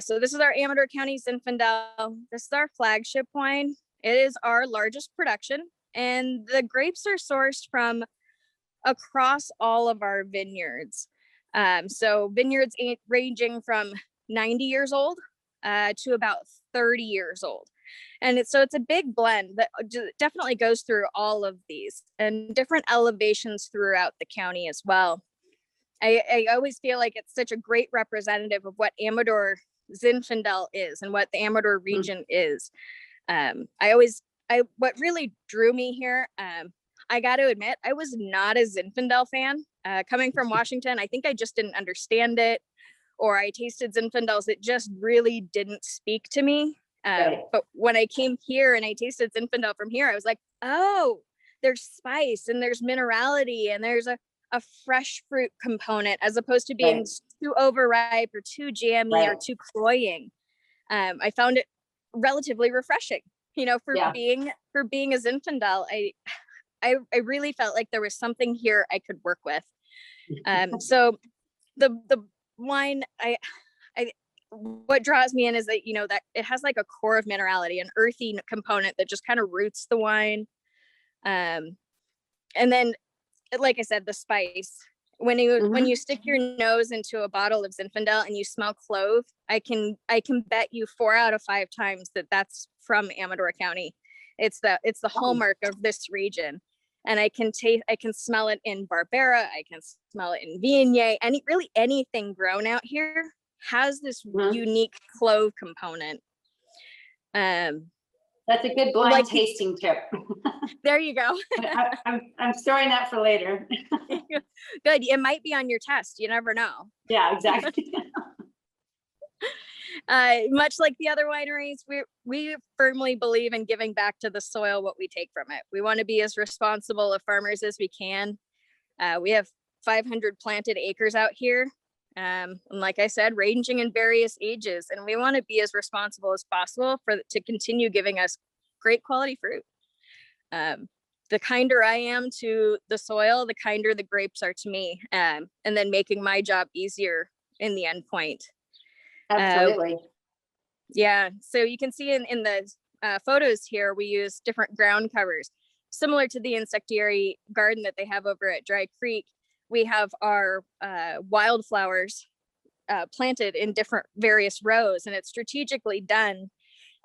Speaker 7: So this is our Amador County Zinfandel. This is our flagship wine. It is our largest production, and the grapes are sourced from across all of our vineyards. So vineyards ranging from 90 years old to about 30 years old. And it's a big blend that definitely goes through all of these and different elevations throughout the county as well. I always feel like it's such a great representative of what Amador Zinfandel is and what the Amador region is. What really drew me here, I got to admit, I was not a Zinfandel fan. Coming from Washington, I think I just didn't understand it, or I tasted Zinfandels that just really didn't speak to me.
Speaker 4: Right.
Speaker 7: But when I came here and I tasted Zinfandel from here, I was like, oh, there's spice and there's minerality and there's a fresh fruit component as opposed to being too overripe or too jammy or too cloying. I found it relatively refreshing, for being a Zinfandel. I really felt like there was something here I could work with. So the wine, what draws me in is that, that it has like a core of minerality, an earthy component that just kind of roots the wine. And then, like I said, the spice. When you stick your nose into a bottle of Zinfandel and you smell clove, I can bet you 4 out of 5 times that that's from Amador County. It's the hallmark of this region. And I can smell it in Barbera. I can smell it in Viognier. Anything grown out here has this unique clove component.
Speaker 4: That's a good blind tasting tip.
Speaker 7: There you go.
Speaker 4: I'm storing that for later.
Speaker 7: Good. It might be on your test. You never know.
Speaker 4: Yeah, exactly.
Speaker 7: Much like the other wineries, we firmly believe in giving back to the soil what we take from it. We want to be as responsible of farmers as we can. We have 500 planted acres out here. And like I said, ranging in various ages. And we want to be as responsible as possible to continue giving us great quality fruit. The kinder I am to the soil, the kinder the grapes are to me. And then making my job easier in the end point.
Speaker 4: Absolutely.
Speaker 7: Yeah, so you can see in the photos here, we use different ground covers. Similar to the insectary garden that they have over at Dry Creek, we have our wildflowers planted in different various rows, and it's strategically done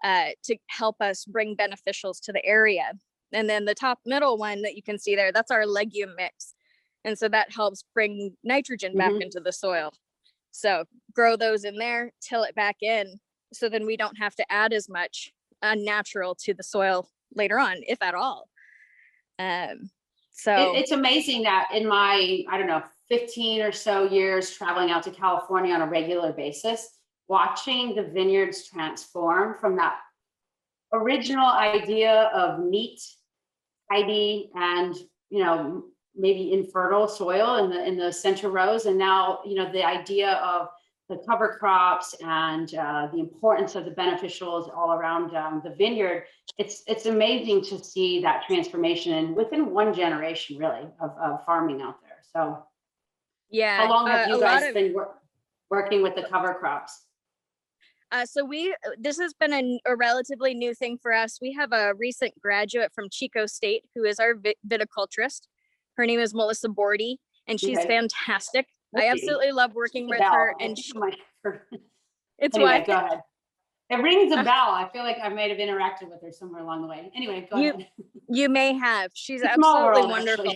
Speaker 7: to help us bring beneficials to the area. And then the top middle one that you can see there, that's our legume mix. And so that helps bring nitrogen back into the soil. So grow those in there, till it back in, so then we don't have to add as much unnatural to the soil later on, if at all. So
Speaker 4: it's amazing that in my, 15 or so years traveling out to California on a regular basis, watching the vineyards transform from that original idea of neat, tidy, and, maybe infertile soil in the center rows. And now, the idea of the cover crops and the importance of the beneficials all around the vineyard, it's amazing to see that transformation within one generation, really, of farming out there. So
Speaker 7: yeah.
Speaker 4: How long have you guys been working with the cover crops?
Speaker 7: So this has been a relatively new thing for us. We have a recent graduate from Chico State who is our viticulturist. Her name is Melissa Bordy, and she's fantastic. I absolutely love working with her. And it's
Speaker 4: anyway,
Speaker 7: what?
Speaker 4: Go ahead. It rings a bell. I feel like I might have interacted with her somewhere along the way. Anyway, go ahead.
Speaker 7: You may have. She's
Speaker 4: Small
Speaker 7: absolutely
Speaker 4: world,
Speaker 7: wonderful.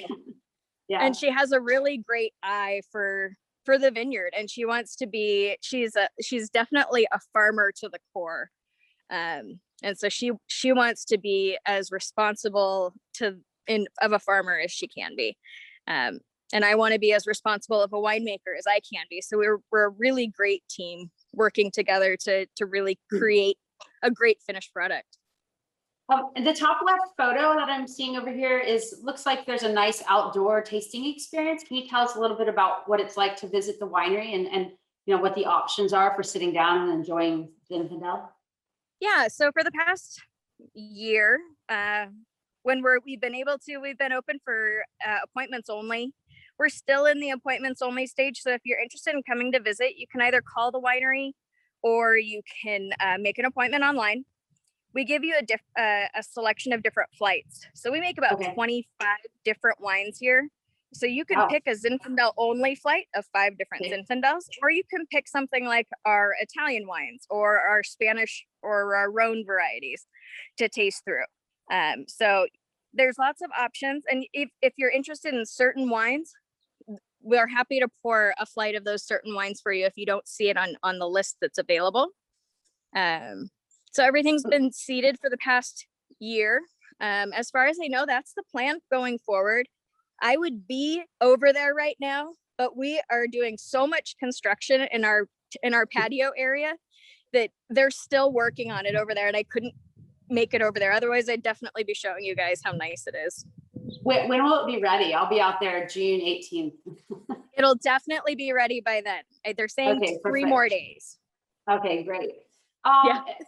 Speaker 4: Yeah.
Speaker 7: And she has a really great eye for the vineyard, and she wants to be. She's definitely a farmer to the core, and so she wants to be as responsible to of a farmer as she can be. And I want to be as responsible of a winemaker as I can be. So we're a really great team working together to really create a great finished product.
Speaker 4: The top left photo that I'm seeing over here looks like there's a nice outdoor tasting experience. Can you tell us a little bit about what it's like to visit the winery and what the options are for sitting down and enjoying Zinfandel?
Speaker 7: Yeah, so for the past year, we've been open for appointments only. We're still in the appointments only stage. So if you're interested in coming to visit, you can either call the winery or you can make an appointment online. We give you a selection of different flights. So we make about 25 different wines here. So you can pick a Zinfandel only flight of 5 different Zinfandels, or you can pick something like our Italian wines or our Spanish or our Rhone varieties to taste through. So there's lots of options. And if you're interested in certain wines, we're happy to pour a flight of those certain wines for you if you don't see it on the list that's available. So everything's been seeded for the past year. As far as I know, that's the plan going forward. I would be over there right now, but we are doing so much construction in our patio area that they're still working on it over there, and I couldn't make it over there. Otherwise, I'd definitely be showing you guys how nice it is.
Speaker 4: When will it be ready? I'll be out there June 18th.
Speaker 7: It'll definitely be ready by then. They're saying 3 more days.
Speaker 4: Okay, great.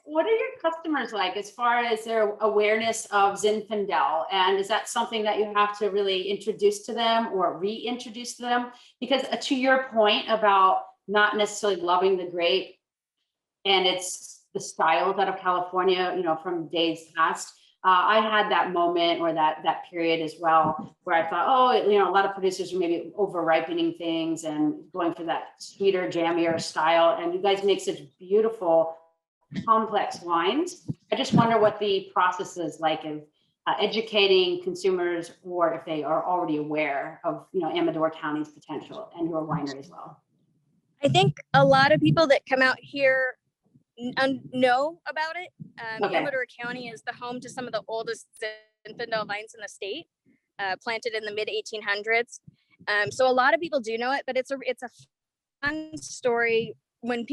Speaker 4: What are your customers like as far as their awareness of Zinfandel? And is that something that you have to really introduce to them or reintroduce to them? Because to your point about not necessarily loving the grape and it's the styles out of California, from days past, I had that moment or that period as well where I thought, a lot of producers are maybe over ripening things and going for that sweeter, jammier style. And you guys make such beautiful, complex wines. I just wonder what the process is like of educating consumers, or if they are already aware of, Amador County's potential and your winery as well.
Speaker 7: I think a lot of people that come out here know about it. Amador County is the home to some of the oldest Zinfandel vines in the state, planted in the mid 1800s. So a lot of people do know it, but it's a fun story when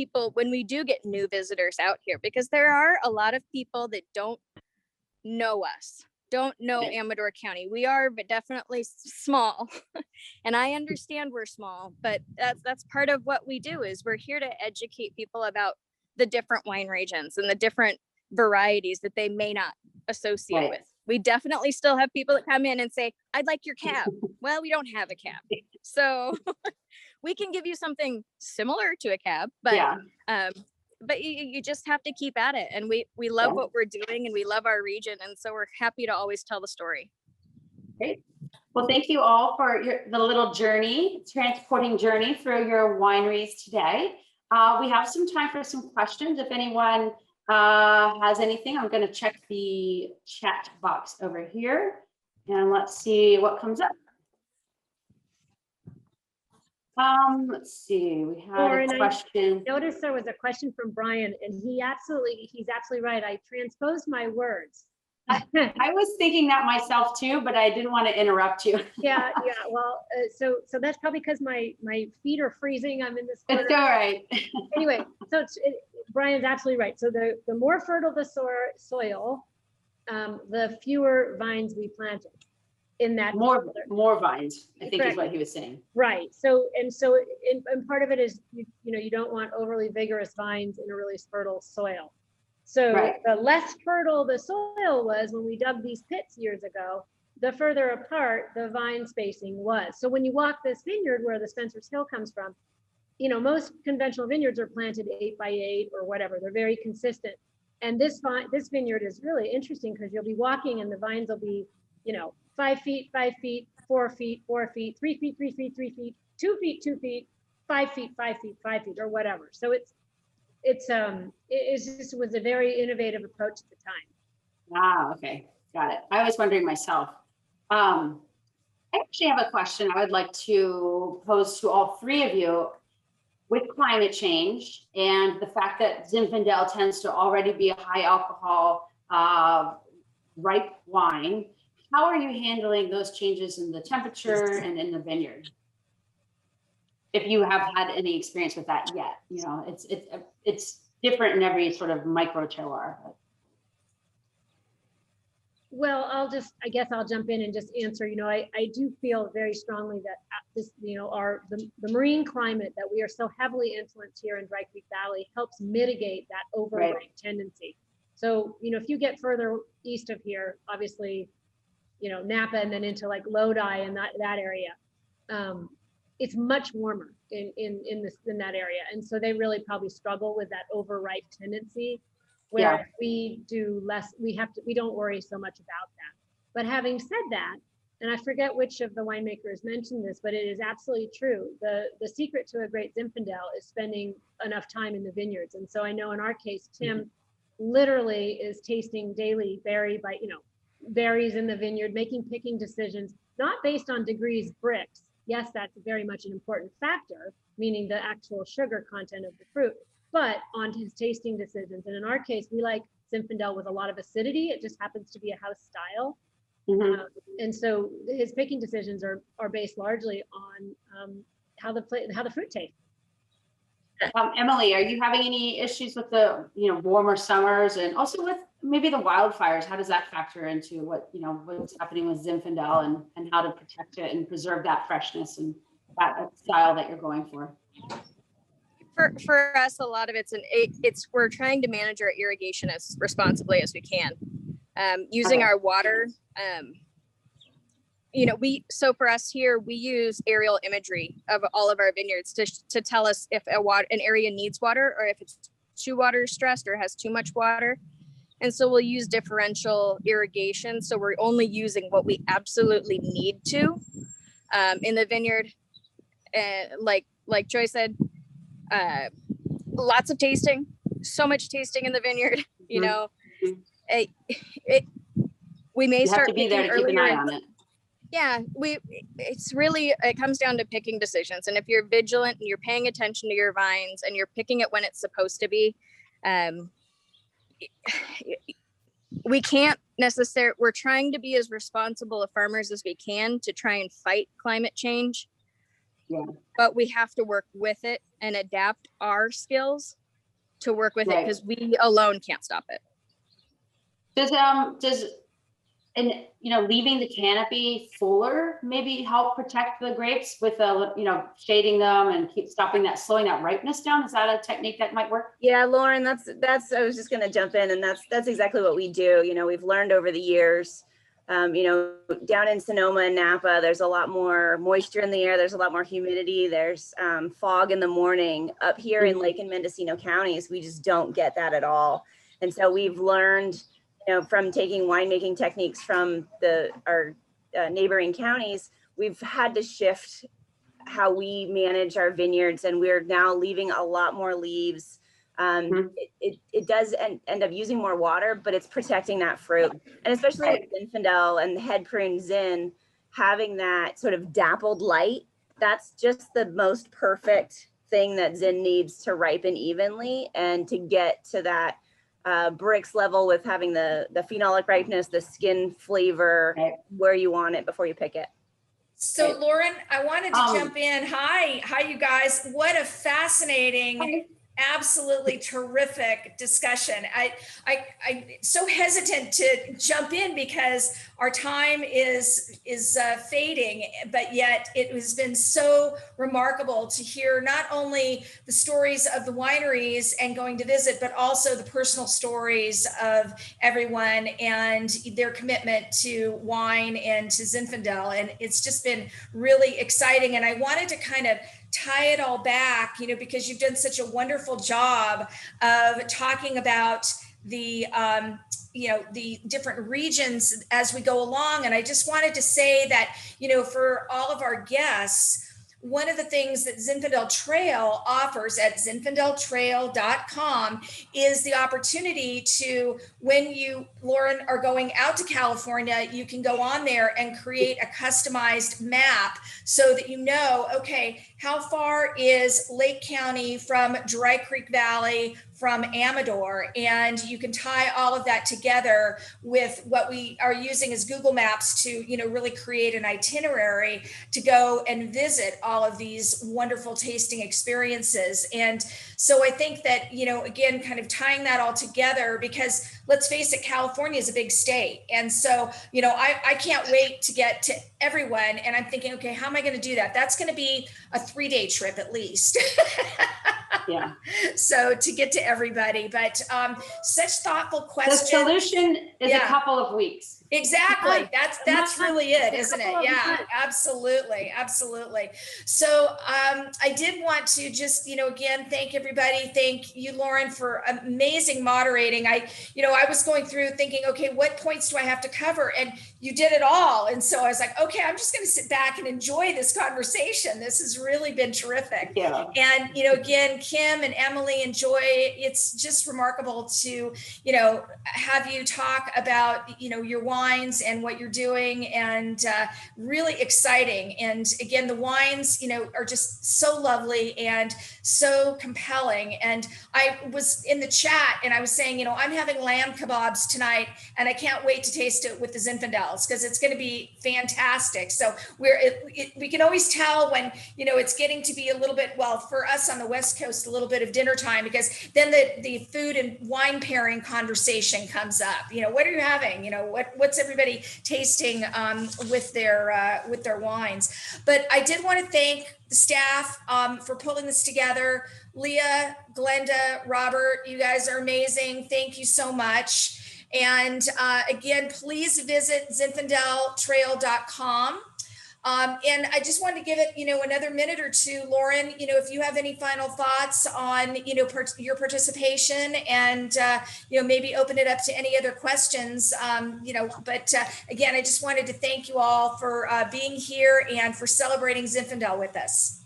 Speaker 7: we do get new visitors out here, because there are a lot of people that don't know us, don't know Amador County. We are definitely small, and I understand we're small, but that's part of what we do. Is we're here to educate people about the different wine regions and the different varieties that they may not associate with. We definitely still have people that come in and say, "I'd like your cab." Well, we don't have a cab, so we can give you something similar to a cab, but you just have to keep at it. And we love what we're doing, and we love our region, and so we're happy to always tell the story.
Speaker 4: Great. Well, thank you all for the little transporting journey through your wineries today. We have some time for some questions. If anyone has anything, I'm going to check the chat box over here, and let's see what comes up. Let's see, we had
Speaker 8: Lauren,
Speaker 4: a question.
Speaker 8: I noticed there was a question from Brian, and he's absolutely right. I transposed my words.
Speaker 4: I was thinking that myself too, but I didn't want to interrupt you.
Speaker 8: Yeah. Well, so that's probably because my feet are freezing. I'm in this corner.
Speaker 4: It's all right.
Speaker 8: Anyway, so Brian's absolutely right. So the more fertile the soil, the fewer vines we planted in that.
Speaker 4: More vines, I think. Correct. Is what he was saying.
Speaker 8: Right. So part of it is you don't want overly vigorous vines in a really fertile soil. So the less fertile the soil was when we dug these pits years ago, the further apart the vine spacing was. So when you walk this vineyard where the Spencer's Hill comes from, most conventional vineyards are planted 8 by 8 or whatever. They're very consistent. And this vineyard is really interesting because you'll be walking and the vines will be, 5 feet, 5 feet, 4 feet, 4 feet, 3 feet, 3 feet, 3 feet, 2 feet, 2 feet, 5 feet, 5 feet, 5 feet, or whatever. So it was a very innovative approach at the time.
Speaker 4: Okay, got it. I was wondering myself. I actually have a question I would like to pose to all 3 of you. With climate change and the fact that Zinfandel tends to already be a high alcohol ripe wine, how are you handling those changes in the temperature and in the vineyard? If you have had any experience with that yet, you know, it's different in every sort of micro terroir.
Speaker 8: Well, I guess I'll jump in and just answer. You know, I do feel very strongly that this, you know, the marine climate that we are so heavily influenced here in Dry Creek Valley helps mitigate that overripe tendency. So, you know, if you get further east of here, obviously, you know, Napa and then into like Lodi and that area, it's much warmer in that area, and so they really probably struggle with that overripe tendency. Whereas we do less, we don't worry so much about that. But having said that, and I forget which of the winemakers mentioned this, but it is absolutely true. The secret to a great Zinfandel is spending enough time in the vineyards. And so I know in our case, Tim literally is tasting daily berries in the vineyard, making picking decisions, not based on degrees Brix. Yes, that's very much an important factor, meaning the actual sugar content of the fruit, but on his tasting decisions. And in our case, we like Zinfandel with a lot of acidity. It just happens to be a house style. And so his picking decisions are based largely on how the fruit tastes.
Speaker 4: Emily, are you having any issues with the, you know, warmer summers and also with maybe the wildfires? How does that factor into what, you know, what's happening with Zinfandel and how to protect it and preserve that freshness and that style that you're going for?
Speaker 7: For us, a lot of it's we're trying to manage our irrigation as responsibly as we can, using our water. You know, so for us here, we use aerial imagery of all of our vineyards to tell us if an area needs water or if it's too water stressed or has too much water. And so we'll use differential irrigation. So we're only using what we absolutely need to in the vineyard. And like Joy said, lots of tasting, so much tasting in the vineyard, you know. We may start
Speaker 4: to be there to keep an eye on it.
Speaker 7: Yeah, it comes down to picking decisions. And if you're vigilant and you're paying attention to your vines and you're picking it when it's supposed to be, we can't necessarily, we're trying to be as responsible of farmers as we can to try and fight climate change. Yeah. But we have to work with it and adapt our skills to work with it, because we alone can't stop it.
Speaker 4: And, you know, leaving the canopy fuller maybe help protect the grapes with you know, shading them and slowing that ripeness down? Is that a technique that might work?
Speaker 6: Yeah, Lauren, that's I was just going to jump in, and that's exactly what we do. You know, we've learned over the years, you know, down in Sonoma and Napa, there's a lot more moisture in the air. There's a lot more humidity. There's fog in the morning. Up here in Lake and Mendocino counties, we just don't get that at all. And so we've learned, you know, from taking winemaking techniques from our neighboring counties, we've had to shift how we manage our vineyards, and we're now leaving a lot more leaves. It does end up using more water, but it's protecting that fruit. And especially with Zinfandel and the head prune Zin, having that sort of dappled light, that's just the most perfect thing that Zin needs to ripen evenly and to get to that Brix level with having the phenolic ripeness, the skin flavor, where you want it before you pick it.
Speaker 1: So Lauren, I wanted to jump in. Hi you guys. What a fascinating, absolutely terrific discussion. I'm so hesitant to jump in because our time is fading, but yet it has been so remarkable to hear not only the stories of the wineries and going to visit, but also the personal stories of everyone and their commitment to wine and to Zinfandel. And it's just been really exciting. And I wanted to kind of tie it all back, you know, because you've done such a wonderful job of talking about the, you know, the different regions as we go along. And I just wanted to say that, you know, for all of our guests, one of the things that Zinfandel Trail offers at zinfandeltrail.com is the opportunity to, when you, Lauren, are going out to California, you can go on there and create a customized map so that you know, okay, how far is Lake County from Dry Creek Valley, from Amador? And you can tie all of that together with what we are using as Google Maps to, really create an itinerary to go and visit all of these wonderful tasting experiences. And so I think that, again, kind of tying that all together, because let's face it, California is a big state. And so, I can't wait to get to everyone. And I'm thinking, okay, how am I going to do that? That's going to be a 3-day trip at least.
Speaker 4: Yeah.
Speaker 1: So to get to everybody, but such thoughtful
Speaker 4: The
Speaker 1: questions.
Speaker 4: solution is a
Speaker 1: Yeah.
Speaker 4: couple of weeks.
Speaker 1: Exactly. That's really it, isn't it? Yeah, absolutely. So I did want to just, again, thank everybody. Thank you, Lauren, for amazing moderating. I was going through thinking, okay, what points do I have to cover? And you did it all. And so I was like, okay, I'm just going to sit back and enjoy this conversation. This has really been terrific.
Speaker 4: Yeah.
Speaker 1: And, again, Kim and Emily and Joy, it's just remarkable to, have you talk about, your wines and what you're doing, and really exciting. And again, the wines, are just so lovely and so compelling. And I was in the chat and I was saying, I'm having lamb kebabs tonight and I can't wait to taste it with the Zinfandels because it's going to be fantastic. So we can always tell when, it's getting to be a little bit, well, for us on the West Coast, a little bit of dinner time, because then the food and wine pairing conversation comes up. What are you having? What's everybody tasting with their wines? But I did want to thank the staff for pulling this together. Leah, Glenda, Robert, you guys are amazing. Thank you so much. And again, please visit zinfandeltrail.com. And I just wanted to give it, another minute or two, Lauren, if you have any final thoughts on, your participation, and, maybe open it up to any other questions, but again, I just wanted to thank you all for being here and for celebrating Zinfandel with us.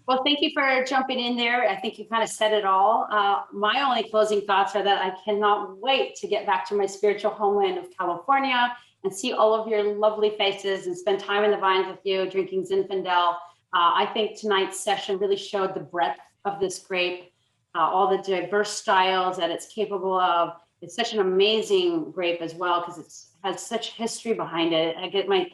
Speaker 4: Well, thank you for jumping in there. I think you kind of said it all. My only closing thoughts are that I cannot wait to get back to my spiritual homeland of California and see all of your lovely faces and spend time in the vines with you, drinking Zinfandel. I think tonight's session really showed the breadth of this grape, all the diverse styles that it's capable of. It's such an amazing grape as well, because it has such history behind it. I get my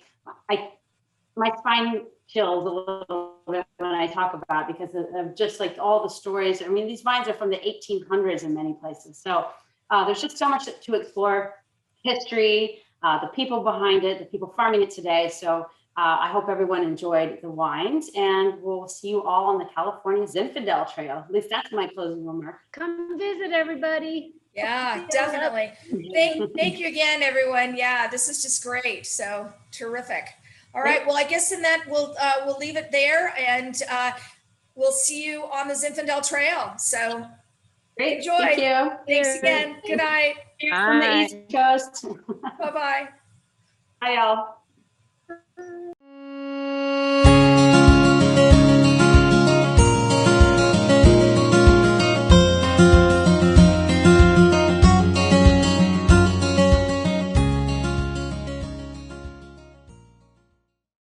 Speaker 4: spine chills a little bit when I talk about it, because of just like all the stories. I mean, these vines are from the 1800s in many places. So there's just so much to explore: history, the people behind it, the people farming it today. So I hope everyone enjoyed the wines, and we'll see you all on the California Zinfandel Trail. At least that's my closing remark.
Speaker 8: Come visit, everybody.
Speaker 1: Yeah, definitely. Thank you again, everyone. Yeah, this is just great. So terrific. All right. Well, I guess in that we'll leave it there, and we'll see you on the Zinfandel Trail. So
Speaker 4: Great.
Speaker 1: enjoy.
Speaker 4: Thank you.
Speaker 1: Thanks again. Good night.
Speaker 4: From the East Coast.
Speaker 1: Bye-bye.
Speaker 4: Bye, y'all.